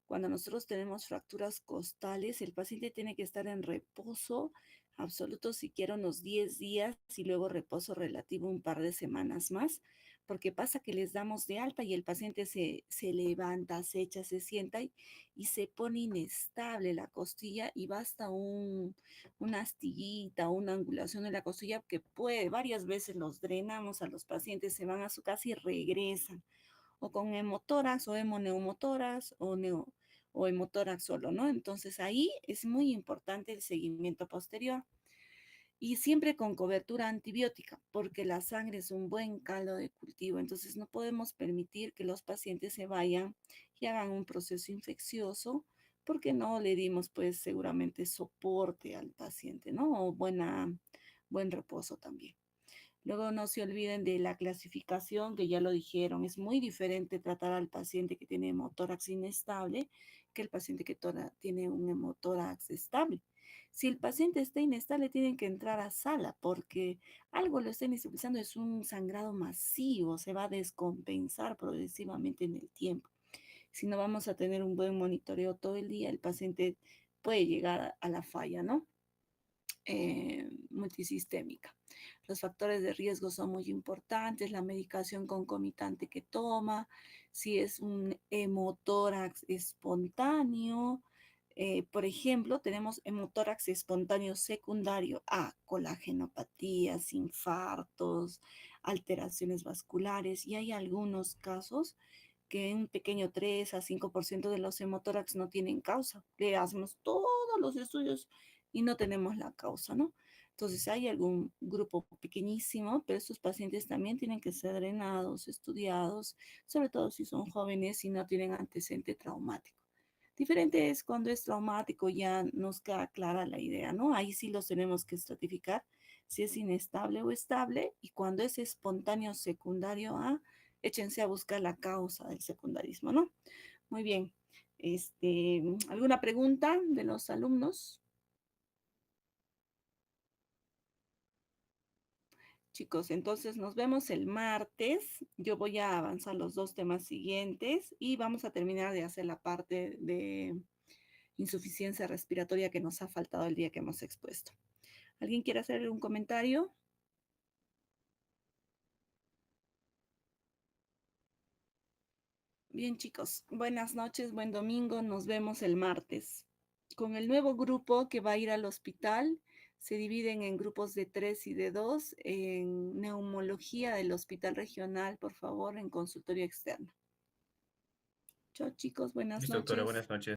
Cuando nosotros tenemos fracturas costales, el paciente tiene que estar en reposo absoluto siquiera unos 10 días y luego reposo relativo un par de semanas más, porque pasa que les damos de alta y el paciente se levanta, se echa, se sienta y se pone inestable la costilla y basta una astillita o una angulación de la costilla que puede, varias veces los drenamos a los pacientes, se van a su casa y regresan o con hemotórax o hemoneumotórax o hemotórax solo, ¿no? Entonces ahí es muy importante el seguimiento posterior y siempre con cobertura antibiótica, porque la sangre es un buen caldo de cultivo, entonces no podemos permitir que los pacientes se vayan y hagan un proceso infeccioso porque no le dimos pues seguramente soporte al paciente, ¿no? O buen reposo también. Luego no se olviden de la clasificación, que ya lo dijeron, es muy diferente tratar al paciente que tiene hemotórax inestable que el paciente que tiene un hemotórax estable. Si el paciente está inestable, tienen que entrar a sala porque algo lo está inestabilizando, es un sangrado masivo, se va a descompensar progresivamente en el tiempo. Si no vamos a tener un buen monitoreo todo el día, el paciente puede llegar a la falla, ¿no? Multisistémica. Los factores de riesgo son muy importantes, la medicación concomitante que toma, si es un hemotórax espontáneo, por ejemplo, tenemos hemotórax espontáneo secundario a colagenopatías, infartos, alteraciones vasculares y hay algunos casos que un pequeño 3 a 5% de los hemotórax no tienen causa. Le hacemos todos los estudios y no tenemos la causa, ¿no? Entonces hay algún grupo pequeñísimo, pero estos pacientes también tienen que ser drenados, estudiados, sobre todo si son jóvenes y no tienen antecedente traumático. Diferente es cuando es traumático, ya nos queda clara la idea, ¿no? Ahí sí los tenemos que estratificar si es inestable o estable y cuando es espontáneo secundario a, échense a buscar la causa del secundarismo, ¿no? Muy bien. ¿Alguna pregunta de los alumnos? Chicos, entonces nos vemos el martes. Yo voy a avanzar los dos temas siguientes y vamos a terminar de hacer la parte de insuficiencia respiratoria que nos ha faltado el día que hemos expuesto. ¿Alguien quiere hacer un comentario? Bien, chicos, buenas noches, buen domingo, nos vemos el martes. Con el nuevo grupo que va a ir al hospital, se dividen en grupos de 3 y de 2 en neumología del hospital regional, por favor, en consultorio externo. Chao, chicos, buenas Listo, doctora, noches. buenas noches.